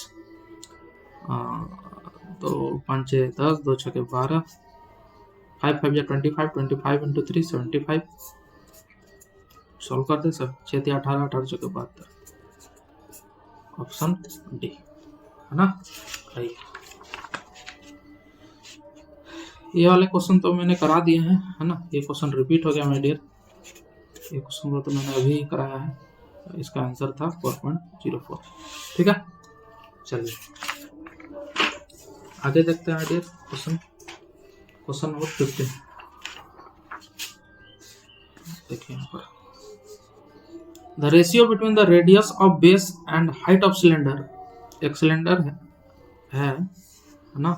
2 पंचे 10, 2 छके 12, 5 5 या 25, 25 × 3 75। सॉल्व कर दे सब, 6 × 18, 18 चौके 72, ऑप्शन डी है ना। आइए, ये वाले क्वेश्चन तो मैंने करा दिए हैं है ना, ये क्वेश्चन रिपीट हो गया माय डियर, ये क्वेश्चन को तो मैंने अभी कराया है, इसका आंसर था 4.04। ठीक है, चलिए आगे देखते हैं माय डियर क्वेश्चन नंबर 15। देखिए यहाँ पर the ratio between the radius of base and height of cylinder. एक सिलेंडर है ना,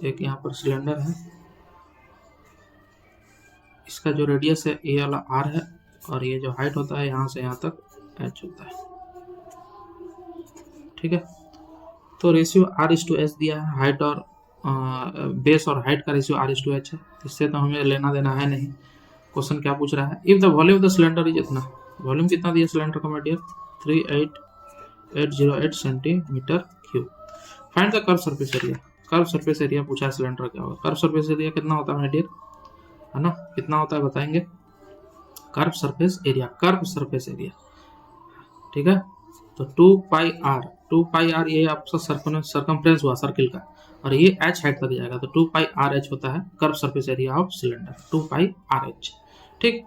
एक यहाँ पर सिलेंडर है, इसका जो रेडियस है ये वाला r है और ये जो हाइट होता है यहाँ से यहाँ तक h होता है। ठीक है, तो रेशियो r/s दिया है, हाइट और बेस और हाइट का रेशियो r/h है, इससे तो हमें लेना देना है नहीं। क्वेश्चन क्या पूछ रहा है, if the volume of the cylinder is इतना, वॉल्यूम कितना दिया सिलेंडर का my dear 38808 centimetre cube, find the curve surface area. Curve surface area पूछा है सिलेंडर क्या होगा। कर्व सरफेस एरिया कितना होता है माय डियर, है ना, कितना होता है बताएंगे। कर्व सरफेस एरिया, ठीक है। तो 2 पाई आर ये आपका सर्कमफ्रेंस हुआ सर्किल का, और ये h हाइट तक जाएगा, तो 2 पाई आर h होता है curve surface area of cylinder, 2 pi r h, ठीक।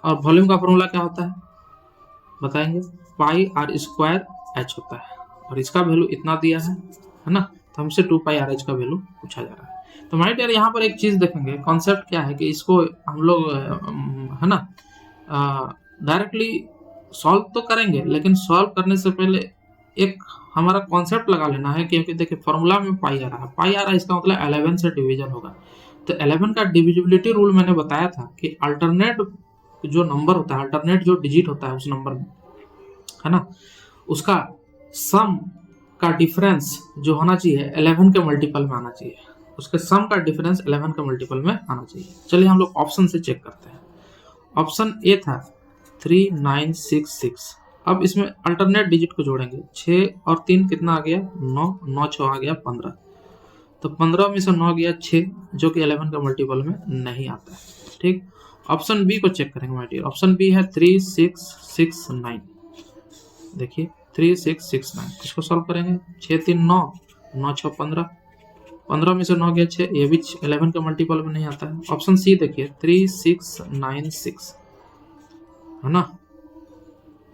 और वॉल्यूम का फॉर्मूला क्या होता है बताएंगे, पाई आर स्क्वायर h होता है, और इसका वैल्यू इतना दिया है ना, तो हमसे 2 पाई आर h का वैल्यू पूछा जा रहा है। तो माय डियर यहाँ पर एक चीज देखेंगे, कॉन्सेप्ट क्या है कि इसको हम लोग है ना डायरेक्टली सॉल्व तो करेंगे, लेकिन सॉल्व करने से पहले एक हमारा कॉन्सेप्ट लगा लेना है, क्योंकि देखिए फॉर्मूला में पाई आ रहा है, पाई आ रहा है इसका मतलब 11 से डिवीजन होगा। तो 11 का डिविजिबिलिटी रूल मैंने बताया था कि अल्टरनेट जो नंबर होता है, अल्टरनेट जो डिजिट होता है उस नंबर में, है ना, उसका सम का डिफरेंस जो होना चाहिए 11 के मल्टीपल में आना चाहिए, उसके सम का डिफरेंस 11 के मल्टीपल में आना चाहिए। चलिए हम लोग ऑप्शन से चेक करते हैं। ऑप्शन ए था 3966। अब इसमें अल्टरनेट डिजिट को जोड़ेंगे, 6 और 3 कितना आ गया 9, 9 6 आ गया 15, तो 15 में से 9 गया 6, जो कि 11 का मल्टीपल में नहीं आता है, ठीक। ऑप्शन बी को चेक करेंगे माय डियर। ऑप्शन बी है 3669, देखिए 3669, इसको सॉल्व करेंगे, 6 3 9, 9 6 15, 15 में से 9 गया 6, ये भी 11 के मल्टीपल में नहीं आता है। ऑप्शन सी देखिए 3696, है ना,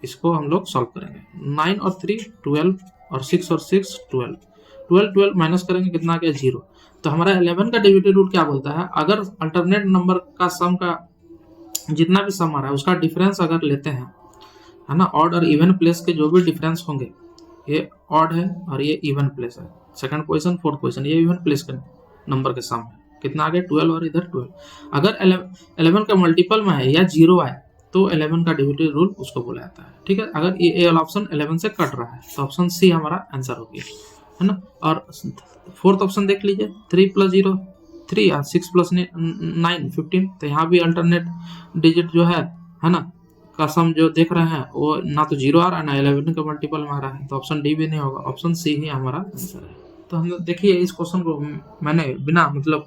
इसको हम लोग सॉल्व करेंगे, 9 और 3 12, और 6 और 6 12, 12 माइनस करेंगे कितना आ गया 0। तो हमारा 11 का डिविजिबिलिटी रूल क्या बोलता है, अगर अल्टरनेट नंबर का सम का जितना भी सम आ रहा है उसका डिफरेंस अगर लेते हैं, है ना, ऑड और इवन प्लेस के जो भी डिफरेंस होंगे, ये ऑड है और ये इवन प्लेस है, सेकंड पोजीशन फोर्थ पोजीशन, ये इवन प्लेस के नंबर के सम है, कितना आ गया 12 और इधर 12। अगर 11 का मल्टीपल में है या 0 आए तो 11 का डिविजिबिलिटी रूल उसको बोला जाता है, ठीक है। अगर ये वाला ऑप्शन 11 से कट रहा है तो ऑप्शन सी हमारा आंसर हो गया, है ना। और फोर्थ ऑप्शन देख लीजिए, 3 + 0 3 और 6 + 9 15, तो यहाँ भी अल्टरनेट डिजिट जो है ना, का सम जो देख रहे हैं वो ना तो 0 आ रहा है ना 11 के मल्टीपल में आ रहा है, तो ऑप्शन डी भी नहीं होगा, ऑप्शन सी ही हमारा आंसर है। तो हम देखिए इस क्वेश्चन को मैंने बिना मतलब,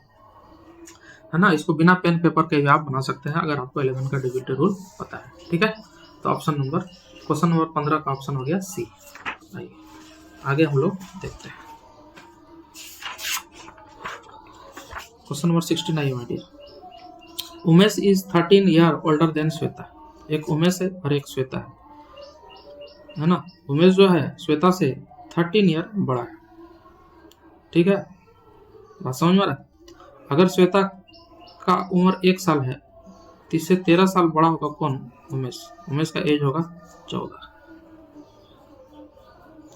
है ना, इसको बिना पेन पेपर के भी आप बना सकते हैं अगर आपको 11 का डिविजिबिलिटी रूल पता है, ठीक है। तो क्वेश्चन नंबर 15 का ऑप्शन हो गया सी। आइए आगे हम लोग देखते हैं question number 69 my dear. Umesh is 13 year older than Shweta. एक उमेश है और एक श्वेता है ना। उमेश जो है श्वेता से 13 ईयर बड़ा है, ठीक है, बात समझ में आ रहा है। अगर श्वेता का उम्र 1 साल है तो इससे 13 साल बड़ा होगा कौन, उमेश का एज होगा 14,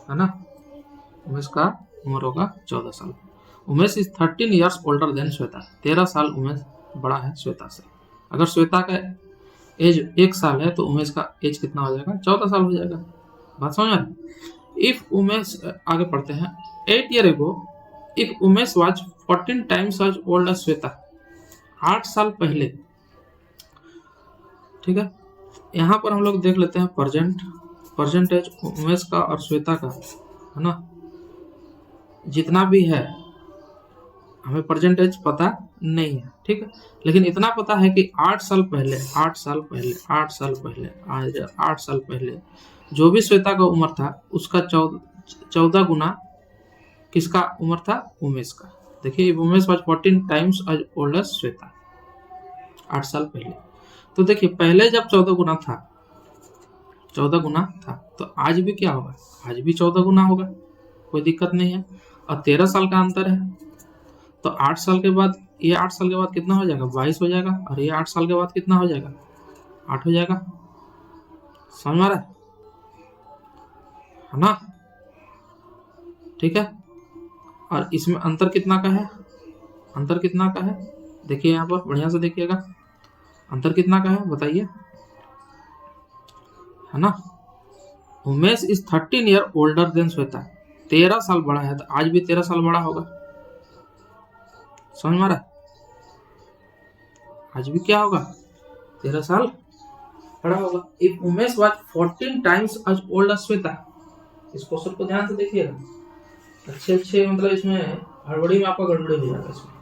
है ना, उमेश का उम्र होगा 14 साल। Umesh is 13 years older than Shweta, 13 साल उमेश बड़ा है श्वेता से। अगर श्वेता का एज 1 साल है तो उमेश का एज कितना हो जाएगा 14 साल हो जाएगा, बात समझ में। इफ उमेश, आगे पढ़ते हैं, 8 year ago if Umesh was 14 times as old as Shweta, 8 साल पहले, ठीक है। यहाँ पर हम लोग देख लेते हैं प्रेजेंट एज उमेश का और श्वेता का, है ना, जितना भी है हमें प्रेजेंट एज पता नहीं है, ठीक है, लेकिन इतना पता है कि 8 साल पहले जो भी श्वेता का उम्र था उसका 14 गुना किसका उम्र था, उमेश का। देखिए Umesh was 14 times as old as Shweta, 8 साल पहले। तो देखिए पहले जब 14 गुना था तो आज भी क्या होगा, आज भी 14 गुना होगा, कोई दिक्कत नहीं है। और 13 साल का अंतर है, तो 8 साल के बाद, ये 8 साल के बाद कितना हो जाएगा 22 हो जाएगा, और ये 8 साल के बाद कितना हो जाएगा 8 हो जाएगा, समझ में आ रहा है ना, ठीक है। और इसमें अंतर कितना का है, देखिए यहाँ पर बढ़िया से देखिएगा, अंतर कितना का है बताइए, है ना। Umesh is 13 year older than Shweta, 13 साल बड़ा है, तो आज भी 13 साल बड़ा होगा, समझ में आ रहा है। आज भी क्या होगा 13 साल बड़ा होगा। If Umesh was 14 times as old as Shweta, इस क्वेश्चन को ध्यान से देखिएगा, अच्छे मतलब इसमें हड़बड़ी में आपका गड़बड़ी हो जाएगा इसमें,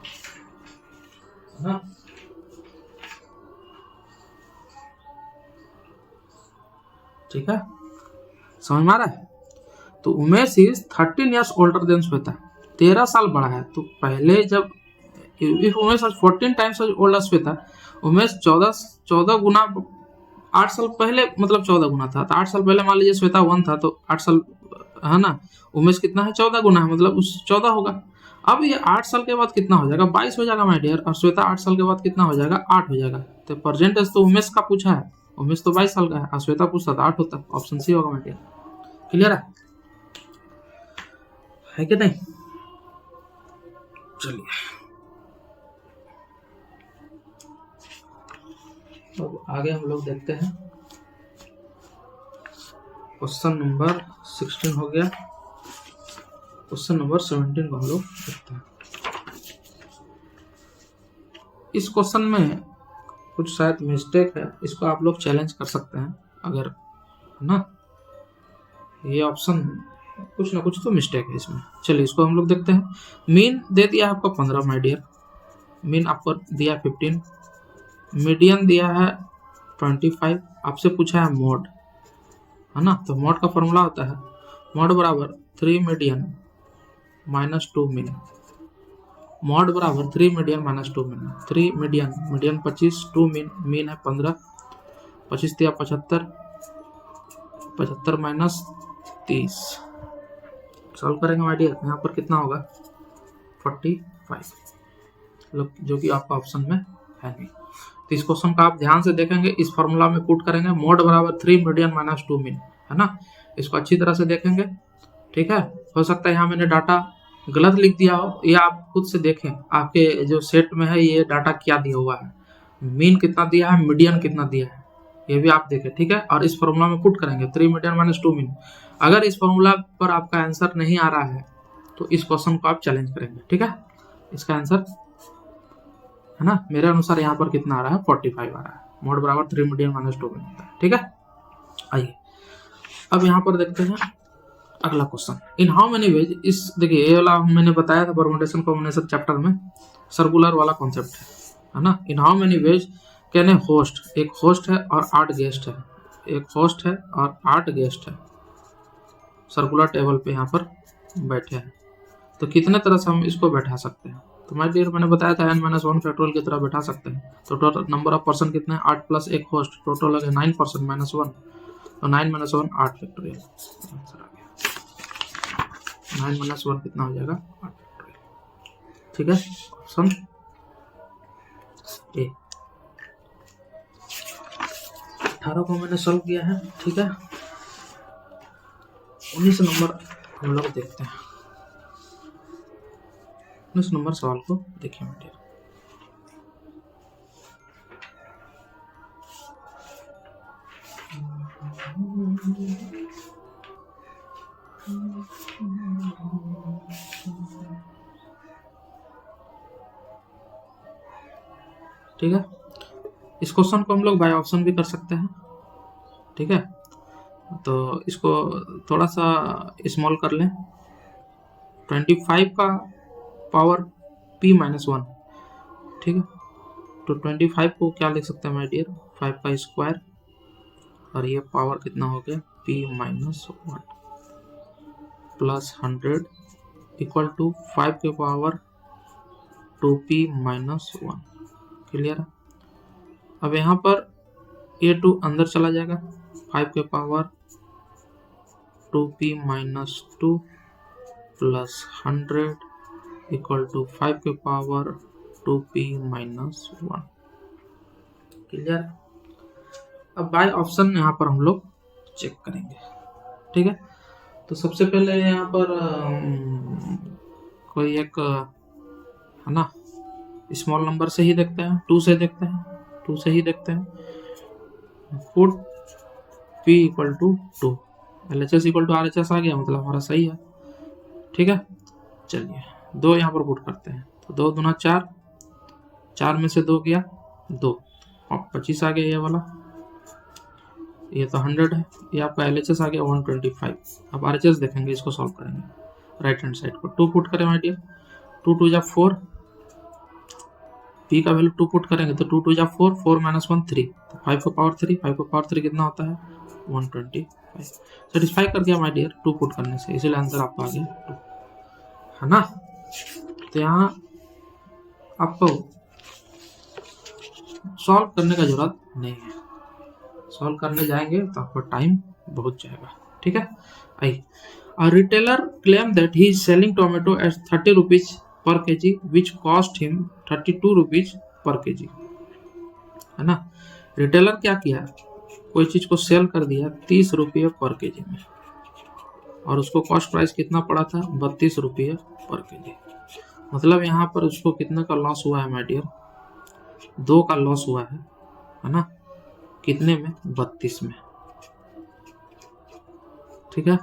है ना। ठीक है, समझ में आ रहा है। तो Umesh is 13 years older than Shweta, 13 साल बड़ा है। तो पहले जब if Umesh 14 times older Shweta, Umesh 14 गुना 8 साल पहले, मतलब 14 गुना था। तो 8 साल पहले मान लीजिए श्वेता 1 था, तो 8 साल, है ना। उमेश कितना है, 14 गुना है, मतलब उस 14 होगा। अब ये 8 साल के बाद कितना हो जाएगा, 22 हो जाएगा माय डियर। और श्वेता 8 साल के बाद कितना हो जाएगा, 8 हो जाएगा। तो परसेंटेज तो उमेश का पूछा है, उमेश तो 22 साल का है, और श्वेता पूछता था 8 होता। ऑप्शन सी होगा माय डियर। क्लियर है कि नहीं। चलिए अब आगे हम लोग देखते हैं। क्वेश्चन नंबर 16 हो गया, क्वेश्चन नंबर 17 को हम लोग देखते हैं। इस क्वेश्चन में कुछ शायद मिस्टेक है, इसको आप लोग चैलेंज कर सकते हैं अगर, है ना। ये ऑप्शन कुछ ना कुछ तो मिस्टेक है इसमें। चलिए इसको हम लोग देखते हैं। मीन दे दिया है आपको 15 माय डियर, मीन आपको दिया 15, मीडियन दिया है 25, आपसे पूछा है मोड, है ना। तो मोड का फॉर्मूला होता है मोड बराबर 3 मीडियन माइनस 2 मीन, मोड बराबर 3 median minus 2 mean. 3 median, median 25, 2 mean, mean है 15, 25 दिया 75, 75 माइनस 30, सॉल्व करेंगे माय डियर। यहाँ पर कितना होगा 45, जो कि आपका ऑप्शन में है नहीं। तो इस क्वेश्चन का आप ध्यान से देखेंगे, इस फॉर्मूला में पुट करेंगे मोड बराबर 3 मीडियन माइनस 2 मीन, है ना। इसको अच्छी तरह से देखेंगे, ठीक है। हो सकता है यहाँ मैंने डाटा गलत लिख दिया हो, या आप खुद से देखें आपके जो सेट में है ये डाटा क्या दिया हुआ है, मीन कितना दिया है, मीडियन कितना दिया है, ये भी आप देखें, ठीक है। और इस फॉर्मूला में पुट करेंगे 3 मीडियन माइनस 2 मीन। अगर इस फॉर्मूला पर आपका आंसर नहीं आ रहा है तो इस क्वेश्चन को आप चैलेंज करेंगे, ठीक है। इसका आंसर, है ना, मेरे अनुसार यहाँ पर कितना आ रहा है 45 आ रहा है, मोड बराबर 3 मीडियन माइनस 2 मीन होता है, ठीक है। आइए अब यहाँ पर देखते हैं अगला question. In how many ways, इस देखिए ये वाला मैंने बताया था परम्यूटेशन कॉम्बिनेशन चैप्टर में, सर्कुलर वाला कॉन्सेप्ट है ना। In how many ways can a host, एक होस्ट है और 8 गेस्ट है, एक होस्ट है और 8 गेस्ट है, सर्कुलर टेबल पे यहाँ पर बैठे हैं। तो कितने तरह से हम इसको बैठा सकते हैं। तो माय डियर मैंने बताया था n-1 फैक्टोरियल की तरह बैठा सकते हैं। तो टोटल नंबर ऑफ पर्सन कितने हैं, 8 प्लस एक होस्ट, टोटल है 9 पर्सन माइनस 1, तो 9 माइनस 1 8 फैक्टोरियल आंसर आ गया। 9 माइनस 1 कितना हो जाएगा 8 फैक्टोरियल, ठीक है। Option A. 18 को मैंने सॉल्व किया है, ठीक है। 19 नंबर हम लोग देखते हैं। 19 नंबर सवाल को देखिए बेटे। ठीक है, इस क्वेश्चन को हम लोग बाय ऑप्शन भी कर सकते हैं, ठीक है। तो इसको थोड़ा सा स्मॉल कर लें। 25 का पावर p माइनस 1, ठीक है। तो 25 को क्या लिख सकते हैं माय डियर, 5 का स्क्वायर, और ये पावर कितना हो गया p minus 1 plus 100 equal to 5 के पावर 2p माइनस 1। क्लियर है। अब यहाँ पर ये 2 अंदर चला जाएगा, 5 के power 2p minus 2 plus 100 equal to 5 के पावर 2p माइनस 1। क्लियर। अब बाय ऑप्शन यहाँ पर हम लोग चेक करेंगे, ठीक है। तो सबसे पहले यहाँ पर कोई एक, है ना, स्मॉल नंबर से ही देखते हैं, 2 से देखते हैं, 2 से ही देखते हैं। Put p equal to 2, LHS equal to RHS आ गया, मतलब हमारा सही है, ठीक है। चलिए 2 यहाँ पर पुट करते हैं, तो 2 दूना 4, 4 में से 2 गया 2, और 25 आ गया ये वाला, ये तो 100 है, ये आपका LHS आ गया 125। अब RHS देखेंगे, इसको सॉल्व करेंगे राइट हैंड साइड को। 2 पुट करें माय डियर, 2 2 जा 4, p का वैल्यू 2 पुट करेंगे तो 2 2 जा 4, 4 माइनस 1 3, तो 5 को पावर 3, 5 को पावर 3 कितना होता है 125। सेटिस्फाई कर गया माय डियर 2 पुट करने से, इसीलिए आंसर आपका आ गया 2, है ना। तो यहाँ आपको सॉल्व करने का जरूरत नहीं है, सॉल्व करने जाएंगे तो आपका टाइम बहुत जाएगा, ठीक है। आई A retailer claimed that he is selling tomato at 30 rupees per kg, which cost him 32 rupees per kg, है ना। रिटेलर क्या किया, कोई चीज को सेल कर दिया 30 रुपये पर केजी में, और उसको कॉस्ट प्राइस कितना पड़ा था 32 रुपये पर केजी। मतलब यहाँ पर उसको कितना का लॉस हुआ है माय डियर, 2 का लॉस हुआ है ना। कितने में 32 में, ठीक है।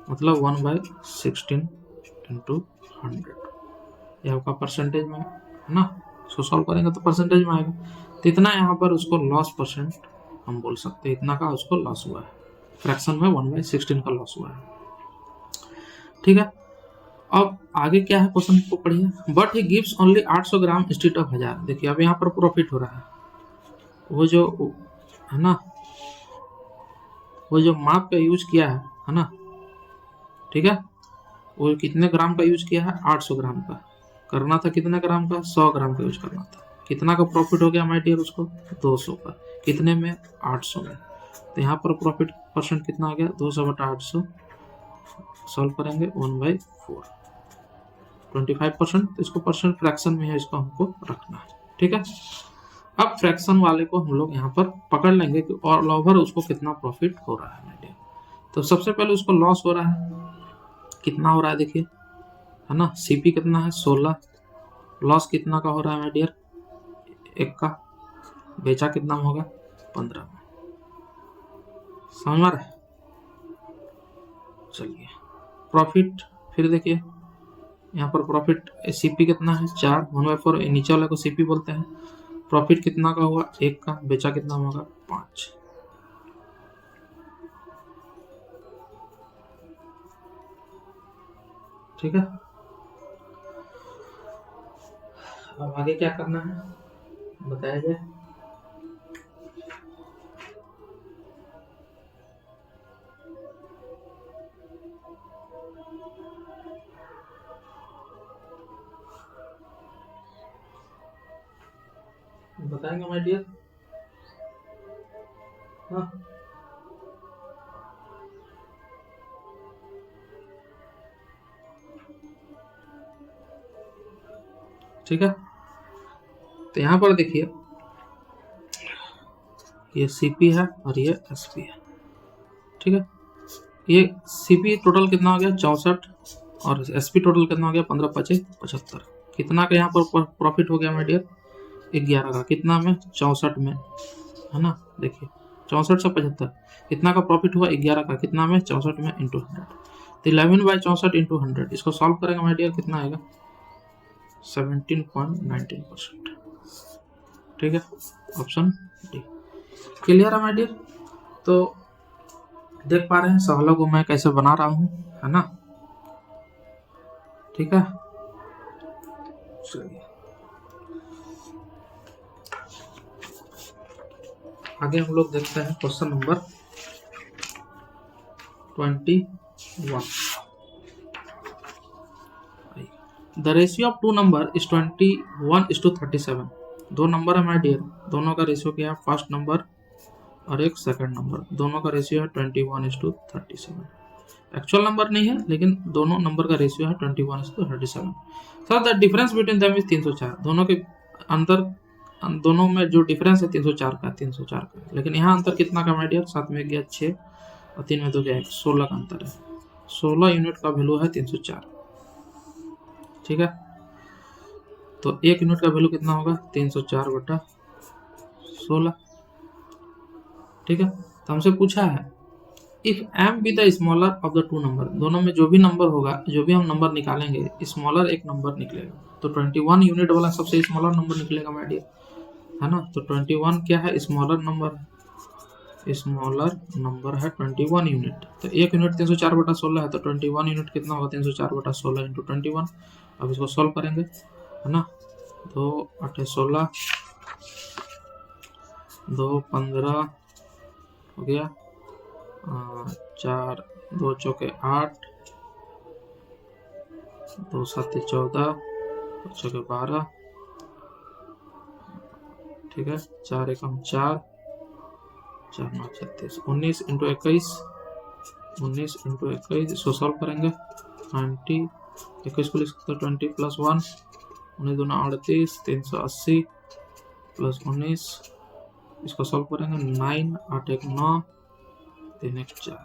मतलब 1/16 इंटू 100, ये आपका परसेंटेज में है ना। इसको सॉल्व करेंगे तो परसेंटेज में आएगा, तो इतना यहाँ पर उसको लॉस परसेंट हम बोल सकते हैं, इतना का उसको लॉस हुआ है, फ्रैक्शन में 1/16 का लॉस हुआ है, ठीक है। अब आगे क्या है क्वेश्चन को पढ़िए। But he gives only 800 gram instead of 1000। देखिए अब यहाँ पर प्रॉफिट हो रहा है, वो जो है ना, वो जो माप का यूज किया है ना, ठीक है, वो कितने ग्राम का यूज किया है 800 ग्राम का, करना था कितने ग्राम का 100 ग्राम का यूज करना था। कितना का प्रॉफिट हो गया माय डियर उसको 200 का, कितने में 800 में। तो यहाँ पर प्रॉफिट परसेंट कितना आ गया 200/800, सॉल्व करेंगे 1/4, 25%। इसको परसेंट फ्रैक्शन में है, इसको हमको रखना है, ठीक है। अब फ्रैक्शन वाले को हम लोग यहाँ पर पकड़ लेंगे कि और ओवर उसको कितना प्रॉफिट हो रहा है माय डियर। तो सबसे पहले उसको लॉस हो रहा है, कितना हो रहा है देखिए, है ना। सीपी कितना है 16, लॉस कितना का हो रहा है माय डियर 1 का, बेचा कितना में होगा 15 में, समझ में आ रहा है। चलिए प्रॉफिट फिर देखिए, यहाँ पर प्रॉफिट सीपी कितना है 4, 1/4, नीचे वाले को सीपी बोलते हैं। प्रॉफिट कितना का हुआ 1 का, बेचा कितना में होगा 5, ठीक है। अब आगे क्या करना है बताया जाए। बताएंगे माय डियर, हाँ ठीक है। तो यहाँ पर देखिए ये सीपी है और ये एसपी है, ठीक है। ये सीपी टोटल कितना हो गया 64, और एसपी टोटल कितना हो गया 15 5 75। कितना का यहाँ पर प्रॉफिट हो गया माय डियर 11 का, कितना में 64 में, है ना। देखिए 64 से 75 कितना का प्रॉफिट हुआ 11 का, कितना में 64 में इंटू 100, तो 11/64 इंटू 100। इसको सॉल्व करेंगे माय डियर कितना आएगा 17.19%, ठीक है। ऑप्शन डी क्लियर है माय डियर। तो देख पा रहे हैं सवालों को मैं कैसे बना रहा हूँ, है ना, ठीक है। चलिए आगे हम लोग देखते हैं question number 21। The ratio of 2 number is 21:37। 2 number है माय डियर, दोनों का रेशियो क्या है, फर्स्ट नंबर और एक सेकंड नंबर, दोनों का रेशियो है 21:37। एक्चुअल नंबर नहीं है लेकिन दोनों नंबर का रेशियो है 21:37। Sir the difference between them is 304। दोनों के अंतर, दोनों में जो डिफरेंस है 304 का, लेकिन यहाँ अंतर कितना का माय डियर, 7 में गया 6 और 3 में 2 गया 1, 16 का अंतर है। 16 यूनिट का वैल्यू है 304, ठीक है। तो 1 यूनिट का वैल्यू कितना होगा 304/16, ठीक है। तो हमसे पूछा है if m be the smaller of the 2 number, दोनों में जो भी नंबर होगा, जो भी हम नंबर निकालेंगे स्मॉलर एक नंबर निकलेगा, तो 21 यूनिट वाला सबसे स्मॉलर नंबर निकलेगा माय डियर, है ना। तो 21 क्या है स्मॉलर नंबर, स्मॉलर नंबर है 21 यूनिट। तो 1 यूनिट 304/16 है, तो 21 यूनिट कितना होगा 304/16 इंटू 21। अब इसको सॉल्व करेंगे, है ना। 2 8 16, 2 15 हो गया, 4 2 चौके 8, 2 7 14, 2 चौके 12, ठीक है। 4 एकम 4, 4 9 36, 19 इंटू 21, 19 इंटू 21, इसको सॉल्व करेंगे 90, 21 को लिख सकते हो 20 प्लस 1, 19 दूना 38, 380 प्लस 19, इसको सॉल्व करेंगे 9 8 1 9, 3 1 4,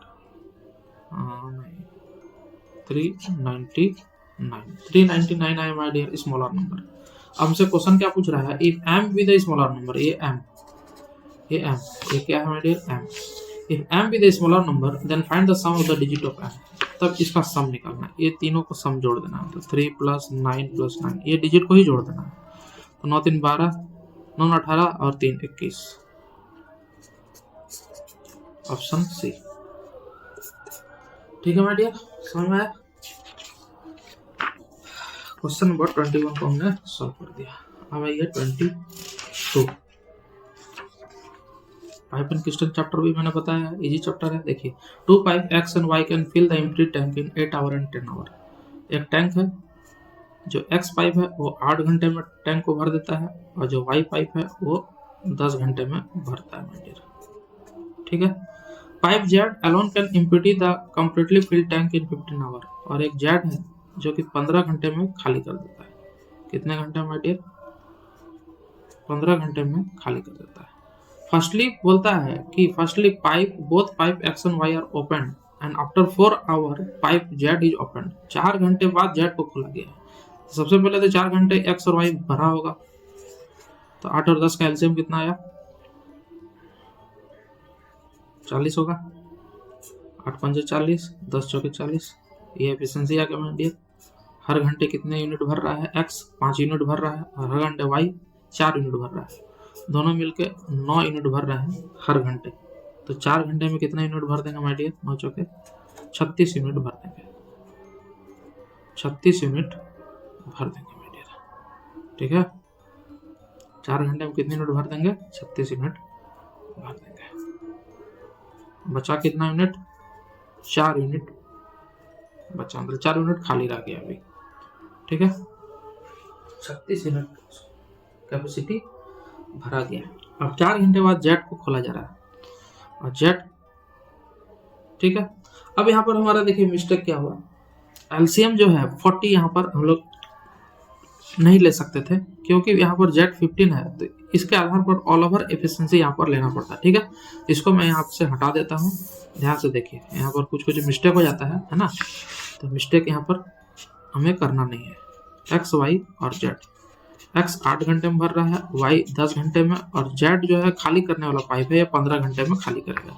399 है माय डियर स्मॉलर नंबर। अब हमसे क्वेश्चन क्या पूछ रहा है, if m with smaller number, ये m, ये क्या है my dear m, if m with smaller number then find the sum of the digit of m। तब इसका सम निकालना है, ये तीनों को सम जोड़ देना है, तो 3 प्लस 9 प्लस 9, ये डिजिट को ही जोड़ देना है। तो 9 3 12, 9 18 और 3 21, ऑप्शन सी, ठीक है माय डियर, समझ में आया। क्वेश्चन नंबर 21 को हमने सॉल्व कर दिया। अब आइए 22, पाइप एंड क्रिस्टल चैप्टर भी मैंने बताया इजी चैप्टर है। देखिए, 2 pipe X and Y can fill the empty tank in 8 hour and 10 hour. एक टैंक है, जो एक्स पाइप है वो 8 घंटे में टैंक को भर देता है, और जो वाई पाइप है वो 10 घंटे में भरता है माय डियर, ठीक है। Pipe Z alone can empty the completely fill tank in 15 hour. और एक जेड है जो कि 15 घंटे में खाली कर देता है। कितने घंटे माय डियर, 15 घंटे में खाली कर देता है। फर्स्टली बोलता है कि firstly pipe both pipe X and Y are open and after 4 hour pipe Z is open. 4 घंटे बाद जेड को खोला गया है। तो सबसे पहले तो 4 घंटे एक्स और वाई भरा होगा, तो 8 और 10 का एलसीएम कितना आया, 40 होगा। 8 5 40, 10 चौके 40, ये एफिशिएंसी आ गया माय डियर। हर घंटे कितने यूनिट भर रहा है, एक्स 5 यूनिट भर रहा है, और हर घंटे वाई 4 यूनिट भर रहा है। दोनों मिलके 9 यूनिट भर रहे हैं हर घंटे। तो 4 घंटे में कितना यूनिट भर देंगे माय डियर, 9 चौके 36 यूनिट भर देंगे, 36 यूनिट भर देंगे माय डियर, ठीक है। 4 घंटे में कितने यूनिट भर देंगे, 36 यूनिट भर देंगे। बचा कितना यूनिट, 4 यूनिट बचा, मतलब 4 यूनिट खाली रह गया अभी, ठीक है। 36 यूनिट कैपेसिटी भरा गया। अब 4 घंटे बाद जेट को खोला जा रहा है, और जेट, ठीक है। अब यहाँ पर हमारा देखिए मिस्टेक क्या हुआ, एलसीएम जो है 40 यहाँ पर हम लोग नहीं ले सकते थे, क्योंकि यहाँ पर जेट 15 है, तो इसके आधार पर ऑल ओवर एफिशिएंसी यहाँ पर लेना पड़ता है, ठीक है। इसको मैं यहाँ से हटा देता हूँ, ध्यान से देखिए, यहाँ पर कुछ कुछ मिस्टेक हो जाता है ना। तो मिस्टेक यहाँ पर हमें करना नहीं है। एक्स वाई और जेड, एक्स 8 घंटे में भर रहा है, वाई 10 घंटे में, और जेड जो है खाली करने वाला पाइप है, ये 15 घंटे में खाली करेगा।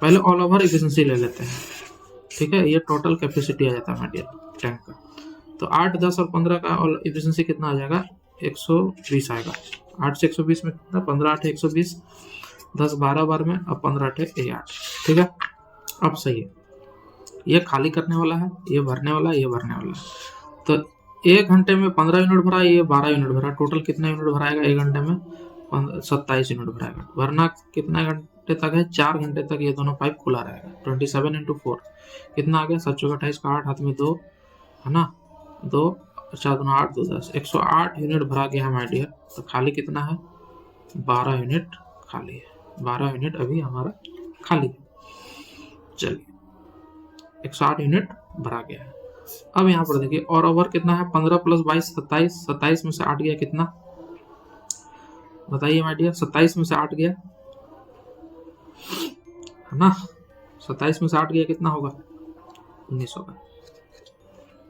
पहले ऑल ओवर एफिशिएंसी ले लेते हैं, ठीक है। ये टोटल कैपेसिटी आ जाता है हमारे टैंक का। तो 8 10 और 15 का एफिशिएंसी कितना आ जाएगा, 120 आएगा। 8 से 120 में कितना, 15 8 120, 10 12 बार में, अब 15 8 8, ठीक है। अब सही है, ये खाली करने वाला है, ये भरने वाला है, ये भरने वाला है। तो 1 घंटे में 15 यूनिट भरा, ये 12 यूनिट भरा, टोटल कितना यूनिट भराएगा 1 घंटे में, 27 यूनिट भराएगा। भरना कितना घंटे तक है, 4 घंटे तक ये दोनों पाइप खुला रहेगा। 27 × 4 कितना आ गया, 7 चौका 28 का 8, हाथ में 2 है ना, 2 4 2 8 2 10, 108 यूनिट भरा गया है माय डियर। तो खाली कितना है, 12 यूनिट खाली है, 12 यूनिट अभी हमारा खाली है। चलिए 108 यूनिट भरा गया है। अब यहाँ पर देखिए और ओवर कितना है, 15 + 22 27, 27 में से 8 गया कितना, बताइए माय डियर। 27 में से 8 गया है ना, 27 में से 8 गया कितना होगा, 19 होगा,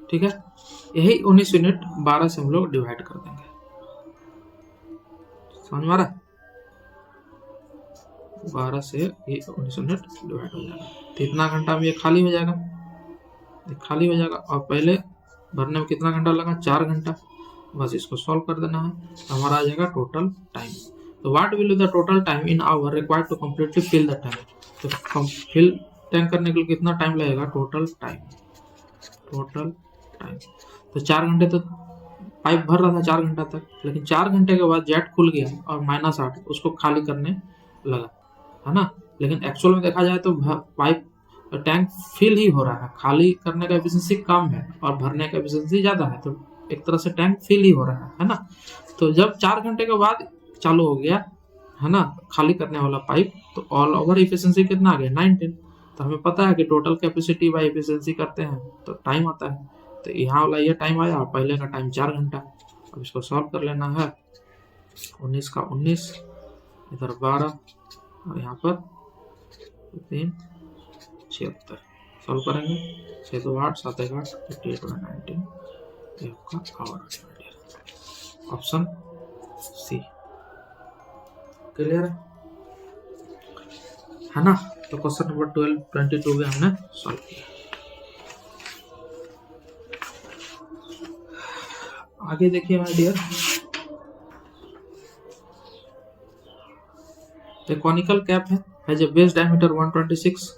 ठीक है। यही 19 यूनिट 12 से हम लोग डिवाइड कर देंगे, समझ में आ रहा है। 12 से ये 19 यूनिट डिवाइड हो जाएगा, तो इतना घंटा में ये खाली हो जाएगा, खाली हो जाएगा। और पहले भरने में कितना घंटा लगा, 4 घंटा। बस इसको सॉल्व कर देना है, तो हमारा आ जाएगा टोटल टाइम। तो what will be the total time in hour required to completely fill the tank. तो फिल टैंक करने के लिए कितना टाइम लगेगा, टोटल टाइम। तो 4 घंटे तो पाइप भर रहा था 4 घंटा तक, लेकिन 4 घंटे के बाद जेट खुल गया और -8 उसको खाली करने लगा, है ना। लेकिन एक्चुअल में देखा जाए तो पाइप टैंक फिल ही हो रहा है, खाली करने का एफिशिएंसी कम है और भरने का एफिशिएंसी ज़्यादा है, तो एक तरह से टैंक फिल ही हो रहा है ना। तो जब 4 घंटे के बाद चालू हो गया, है ना, खाली करने वाला पाइप, तो ऑल ओवर इफिशिएंसी कितना आ गया, 19। तो हमें पता है कि टोटल कैपेसिटी बाई इफिशिएंसी करते हैं तो टाइम आता है। तो यहाँ वाला ये टाइम आया और पहले का टाइम 4 घंटा। अब इसको सॉल्व कर लेना है। 19 का 19, इधर 12 और यहाँ पर 3 76। सॉल्व करेंगे 6 2 8 7 1 8 58 और 19, ये आपका आवर आ गया। ऑप्शन सी क्लियर है ना। तो क्वेश्चन नंबर 22 भी हमने सॉल्व किया। आगे देखिए माय डियर, एक कॉनिकल कैप है जो बेस डायमीटर 126,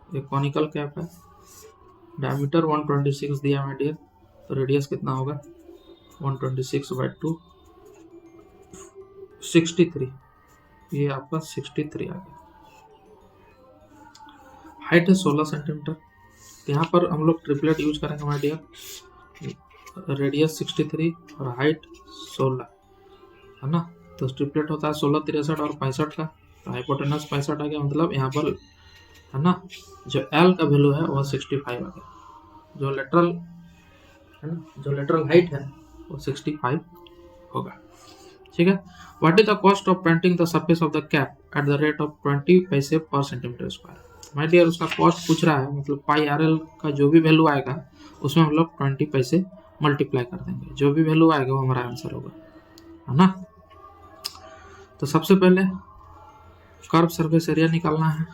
एक कॉनिकल कैप है, डायमीटर 126 दिया माय डियर। तो रेडियस कितना होगा, 126/2 63, ये आपका 63 आ गया। हाइट है 16 सेंटीमीटर। यहाँ पर हम लोग ट्रिपलेट यूज करेंगे माय डियर, रेडियस 63 और हाइट 16, है ना। तो ट्रिपलेट होता है 16 63 और 65 का, तो हाइपोटेनस 65 आ गया। मतलब यहाँ पर, है ना, जो एल का वैल्यू है वह 65 आ गया। जो लेटरल, है ना, जो लेटरल हाइट है वो 65 होगा। ठीक है। What is the cost of painting the surface of the cap at the rate of 20 पैसे पर सेंटीमीटर स्क्वायर। माय डियर, उसका कॉस्ट पूछ रहा है, मतलब पाई आर एल का जो भी वैल्यू आएगा उसमें हम लोग 20 पैसे मल्टीप्लाई कर देंगे, जो भी वैल्यू आएगा वो हमारा आंसर होगा, है ना। तो सबसे पहले कर्व सरफेस एरिया निकालना है।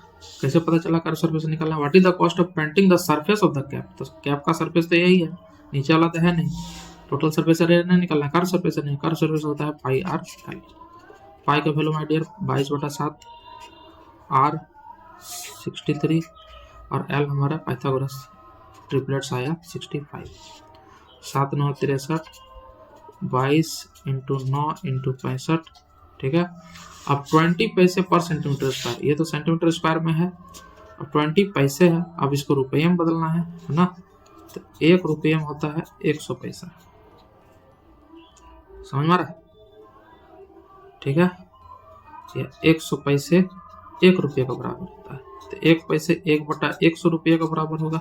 कैसे पता चला कर्व सरफेस निकालना है, what is the cost of painting the surface of the cap. तो कैप का सरफेस तो यही है, नीचे वाला तो है नहीं। टोटल सरफेस एरिया नहीं निकालना है, कर्व सरफेस नहीं, कर्व सरफेस होता है पाई आर एल। पाई का वैल्यू माय डियर 22/7, आर 63 और एल हमारा पाइथागोरस ट्रिपलेट्स आया 65। 7 9 63, 22 × 9 × 65, ठीक है। अब 20 पैसे पर सेंटीमीटर स्क्वायर, ये तो सेंटीमीटर स्क्वायर में है, अब 20 पैसे है, अब इसको रुपये में बदलना है ना। तो 1 रुपये में होता है 100 पैसा, समझ में आ रहा है, ठीक है। 100 पैसे 1 रुपये का बराबर होता है, तो 1 पैसे 1/100 रुपये का बराबर होगा।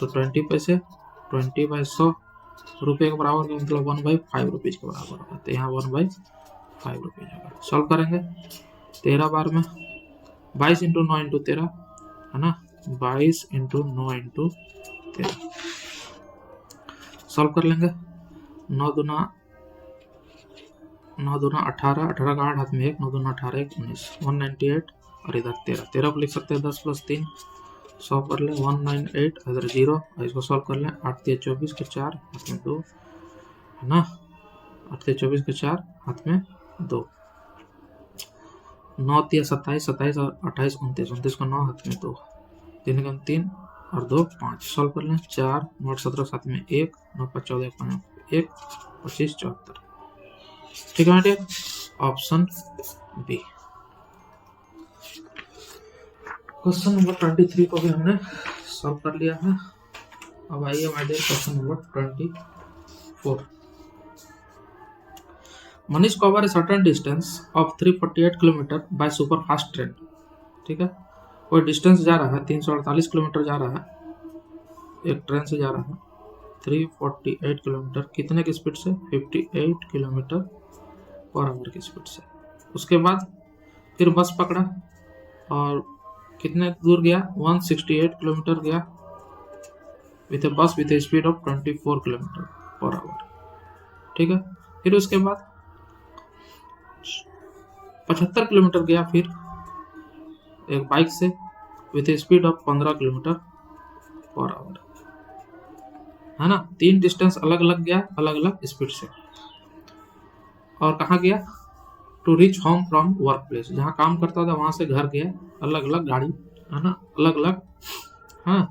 तो 20 पैसे 20/100 रुपये के बराबर होगा, मतलब 1/5 रुपीज के बराबर होगा। तो यहाँ 1/5 रुपीज होगा। सॉल्व करेंगे 13 बार में, 22 × 9 × 13, है ना, 22 × 9 × 13। सॉल्व कर लेंगे। 9 दूना 18, 18 का 8 हाथ में 1, 9 दूना 18 1 19, 198 और इधर 13 को लिख सकते हैं 10 + 3। सॉल्व कर लें 198, इधर 0 और इसको सॉल्व कर लें 8 3 24 के 4 हाथ में 2, है ना, 8 3 24 के 4 हाथ में 2, 9 3 27, 27 और 28 29, 29 को 9 हाथ में 2, 3 × 3 और 2 5। सॉल्व कर लें 4 9 17 7 में 1, 9 5 14 5 1 25 74। ठीक है बेटे, ऑप्शन बी। क्वेश्चन नंबर 23 को भी हमने सॉल्व कर लिया है। अब आइए हमारे question number 24। Manish cover a certain distance of 348 kilometre by super fast train. ठीक है, कोई डिस्टेंस जा रहा है 348 किलोमीटर जा रहा है, एक ट्रेन से जा रहा है 348 किलोमीटर, कितने की स्पीड से, 58 किलोमीटर पर आवर की स्पीड से। उसके बाद फिर बस पकड़ा और कितने दूर गया, 168 किलोमीटर गया विथ ए बस with A speed of 24 kilometre per hour. ठीक है, फिर उसके बाद 75 किलोमीटर गया फिर एक बाइक से with A speed of 15 kilometre per hour, है ना। 3 डिस्टेंस अलग अलग गया, अलग अलग स्पीड से। और कहाँ गया, to reach home from work place, जहाँ काम करता था वहां से घर गया, अलग अलग गाड़ी है ना, अलग अलग हाँ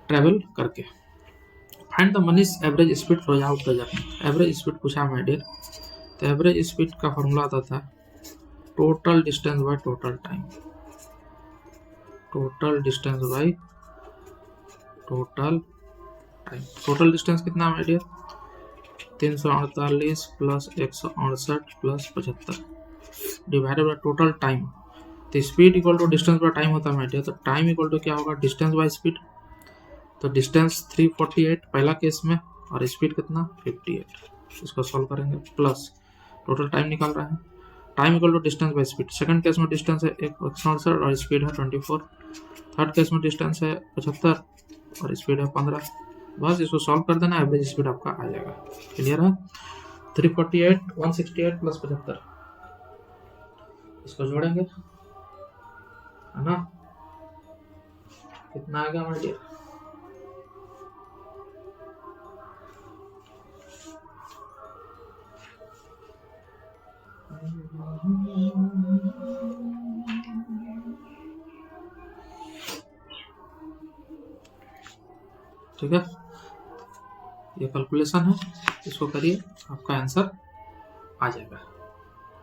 ट्रेवल करके। फाइंड द मनीज average speed throughout the journey. Average speed पूछा माय डियर, तो एवरेज स्पीड का फॉर्मूला आता था total distance by total time. Total distance by total time. Total distance कितना my dear, 348 plus 168 plus 75 divided by total time. तो speed equal to distance by time होता है my dear, तो time equal to क्या होगा, distance by speed. तो distance 348 पहला case में, और स्पीड कितना 58। इसको सॉल्व करेंगे, प्लस टोटल टाइम निकाल रहा है, time equal to distance by speed. Second case में डिस्टेंस है 168 और स्पीड है 24। थर्ड केस में डिस्टेंस है 75 और स्पीड है 15। बस इसको सॉल्व कर देना, एवरेज स्पीड आपका आ जाएगा। क्लियर है, 348 168 प्लस 75, इसको जोड़ेंगे है ना, कितना आएगा हमारे लिए, ठीक है, ये कैलकुलेशन है, इसको करिए, आपका आंसर आ जाएगा।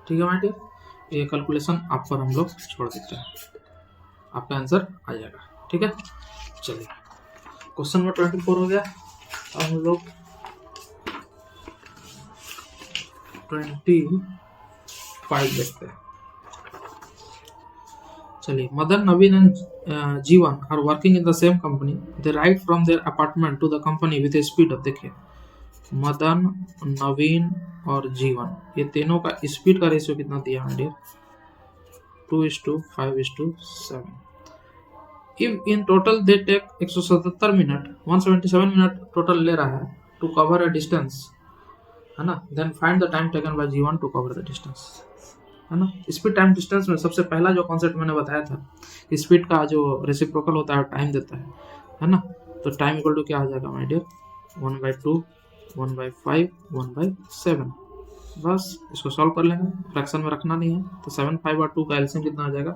ठीक है माय डियर, ये कैलकुलेशन आप पर हम लोग छोड़ देते हैं, आपका आंसर आ जाएगा। ठीक है, चलिए क्वेश्चन नंबर 24 हो गया। अब हम लोग 25 देखते हैं। चलिए, Madan, Naveen and Jeevan are working in the same company. They ride from their apartment to the company with a speed of, देखिए मदन, नवीन और जीवन, ये तीनों का स्पीड का रेशियो कितना दिया है dear, 2:5:7। If in total they take 177 minute, 177 minute total ले रहा है टू कवर अ डिस्टेंस, है ना, then find the time taken by Jeevan to cover the distance, है ना। स्पीड टाइम डिस्टेंस में सबसे पहला जो कॉन्सेप्ट मैंने बताया था, स्पीड का जो रेसिप्रोकल होता है टाइम देता है ना, तो टाइम इक्वल टू क्या आ जाएगा माय डियर, 1/2 1/5 1/7। बस इसको सॉल्व कर लेंगे, फ्रैक्शन में रखना नहीं है, तो 7 5 और 2 का एलसीएम कितना आ जाएगा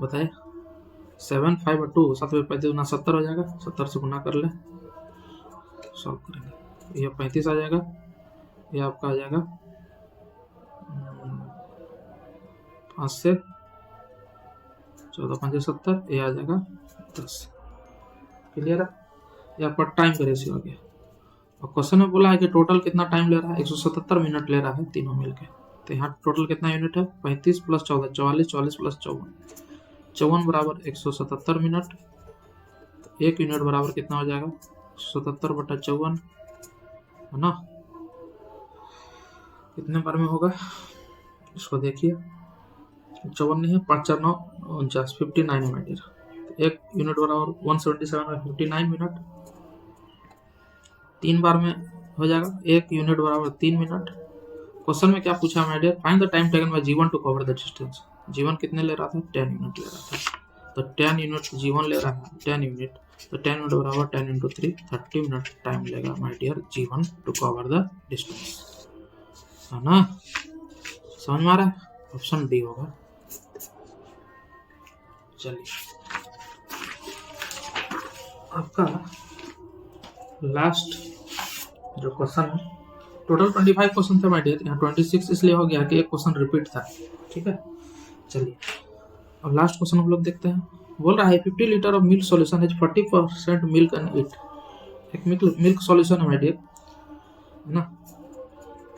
बताइए, 7 5 और 2 7 गुना 70 हो जाएगा, 70 से गुना कर ले, सॉल्व करेंगे, ये 35 आ जाएगा, ये आपका आ जाएगा 5 से 14 5 70, ये आ जाएगा 10। क्लियर है, ये आपका टाइम का रेशियो आ गया। और क्वेश्चन में बोला है कि टोटल कितना टाइम ले रहा है, 177 मिनट ले रहा है तीनों मिलके, तो यहाँ टोटल कितना यूनिट है, 35 प्लस 14 44, 44 प्लस 54, 54 बराबर 177 मिनट। तो 1 यूनिट बराबर कितना हो जाएगा, 177/54, है ना, कितने बार में होगा, इसको देखिए, 54 नहीं है, 5 4 9 49, 59 मिनट। तो 1 यूनिट बराबर 177 में 59 मिनट, 3 बार में हो जाएगा, 1 यूनिट बराबर 3 मिनट। क्वेश्चन में क्या पूछा my dear, find the time taken by Jeevan to cover the distance. Jeevan कितने ले रहा था, 10 यूनिट ले रहा था, तो 10 यूनिट जीवन ले रहा है, 10 यूनिट, तो 10 यूनिट बराबर 10 × 3 30 मिनट टाइम लेगा माय डियर जीवन टू कवर द डिस्टेंस, है ना, समझ में आ रहा है, ऑप्शन डी होगा। चलिए आपका लास्ट जो क्वेश्चन है, टोटल 25 क्वेश्चन थे माय डियर, यहाँ 26 इसलिए हो गया कि एक क्वेश्चन रिपीट था। ठीक है, चलिए अब लास्ट क्वेश्चन हम लोग देखते हैं। बोल रहा है 50 लीटर ऑफ मिल्क सॉल्यूशन है 40% मिल्क एंड इट। एक मिल्क सॉल्यूशन है माय डियर, है ना,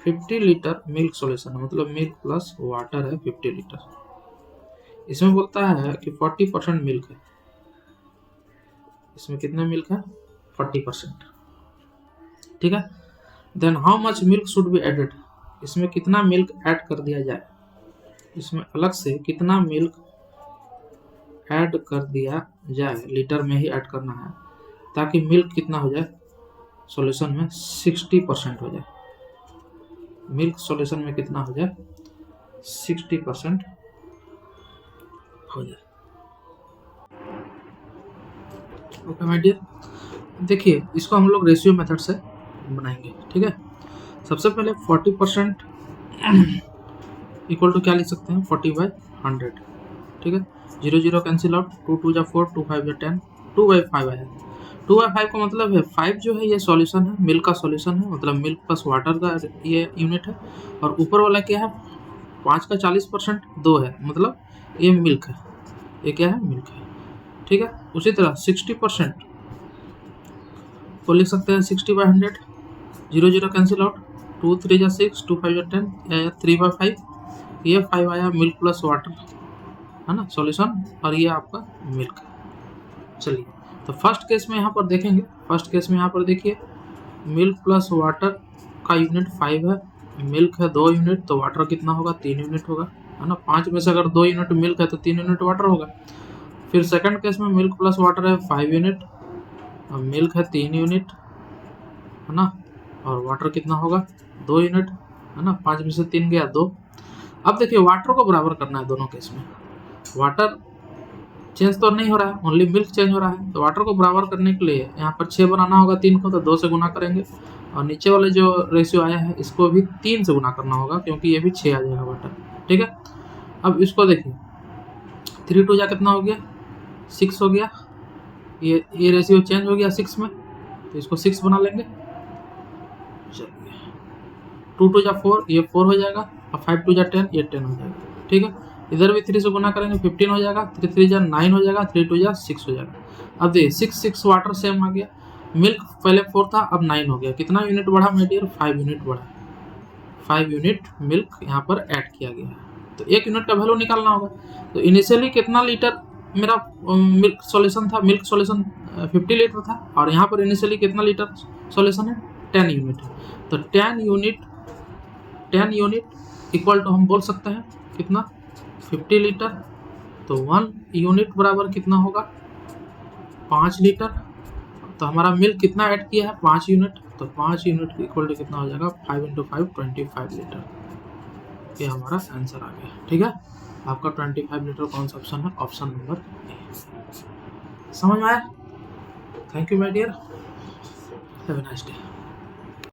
50 लीटर मिल्क सॉल्यूशन है, मतलब मिल्क प्लस वाटर है 50 लीटर। इसमें बोलता है कि 40% मिल्क है, इसमें कितना मिल्क है, 40%। ठीक है, then how much milk should be added, इसमें कितना मिल्क ऐड कर दिया जाए, इसमें अलग से कितना मिल्क ऐड कर दिया जाए, लीटर में ही ऐड करना है, ताकि मिल्क कितना हो जाए सॉल्यूशन में 60% हो जाए, मिल्क सॉल्यूशन में कितना हो जाए 60% हो जाए। ओके माय डियर, देखिए इसको हम लोग रेशियो मेथड से बनाएंगे। ठीक है, सबसे पहले 40% इक्वल टू क्या लिख सकते हैं 40/100, ठीक है। 0 0 कैंसिल आउट, 2 2 जा 4, 2 5 जा 10, 2/5 आया। 2/5 का मतलब है 5 जो है ये सॉल्यूशन है, मिल्क का सॉल्यूशन है, मतलब मिल्क प्लस वाटर का ये यूनिट है। और ऊपर वाला क्या है 5 का 40% 2 है, मतलब ये मिल्क है, ये क्या है मिल्क है, ठीक है। उसी तरह 60% को लिख सकते हैं 60/100, 0 0 कैंसिल आउट, 2 3 जा 6, 2 5 जा 10, 3/5, ये 5 आया मिल्क प्लस वाटर, है ना सॉल्यूशन, और ये आपका मिल्क। चलिए तो फर्स्ट केस में यहाँ पर देखेंगे, फर्स्ट केस में यहाँ पर देखिए मिल्क प्लस वाटर का यूनिट 5 है, मिल्क है 2 यूनिट, तो वाटर कितना होगा 3 यूनिट होगा, है ना। 5 में से अगर 2 यूनिट मिल्क है तो 3 यूनिट वाटर होगा। फिर सेकंड केस में मिल्क प्लस वाटर है 5 यूनिट, और मिल्क है 3 यूनिट, है ना, और वाटर कितना होगा 2 यूनिट, है ना। 5 में से 3 गया 2। अब देखिए वाटर को बराबर करना है दोनों केस में, वाटर चेंज तो नहीं हो रहा है, ओनली मिल्क चेंज हो रहा है। तो वाटर को बराबर करने के लिए यहाँ पर 6 बनाना होगा 3 को, तो 2 से गुना करेंगे, और नीचे वाले जो रेशियो आया है इसको भी 3 से गुना करना होगा, क्योंकि ये भी 6 आ जाएगा वाटर, ठीक है। अब इसको देखिए 3 2 जा कितना हो गया 6 हो गया, ये रेशियो चेंज हो गया 6 में, तो इसको 6 बना लेंगे। चलिए 2 2 जा 4, ये 4 हो जाएगा, और 5 2 जा 10, ये 10 हो जाएगा, ठीक है। इधर भी 3 से गुना करेंगे 15 हो जाएगा, 3 3 जा 9 हो जाएगा, 3 2 जा 6 हो जाएगा। अब देखिए 6 6 वाटर सेम आ गया, मिल्क पहले 4 था अब 9 हो गया, कितना यूनिट बढ़ा मेरे डियर 5 यूनिट बढ़ा, 5 यूनिट मिल्क यहाँ पर ऐड किया गया है। तो 1 यूनिट का वैल्यू निकालना होगा, तो इनिशियली कितना लीटर मेरा मिल्क सॉल्यूशन था, मिल्क सॉल्यूशन 50 लीटर था, और यहाँ पर इनिशियली कितना लीटर सॉल्यूशन है 10 यूनिट है। तो 10 यूनिट इक्वल टू हम बोल सकते हैं कितना 50 लीटर, तो 1 यूनिट बराबर कितना होगा 5 लीटर। तो हमारा मिल्क कितना ऐड किया है 5 यूनिट, तो 5 यूनिट इक्वल टू कितना हो जाएगा 5 × 5 25 लीटर, ये हमारा आंसर आ गया, ठीक है। आपका 25 लीटर कौन सा ऑप्शन है, ऑप्शन नंबर ए। समझ में आया? Thank you my dear, have a nice day.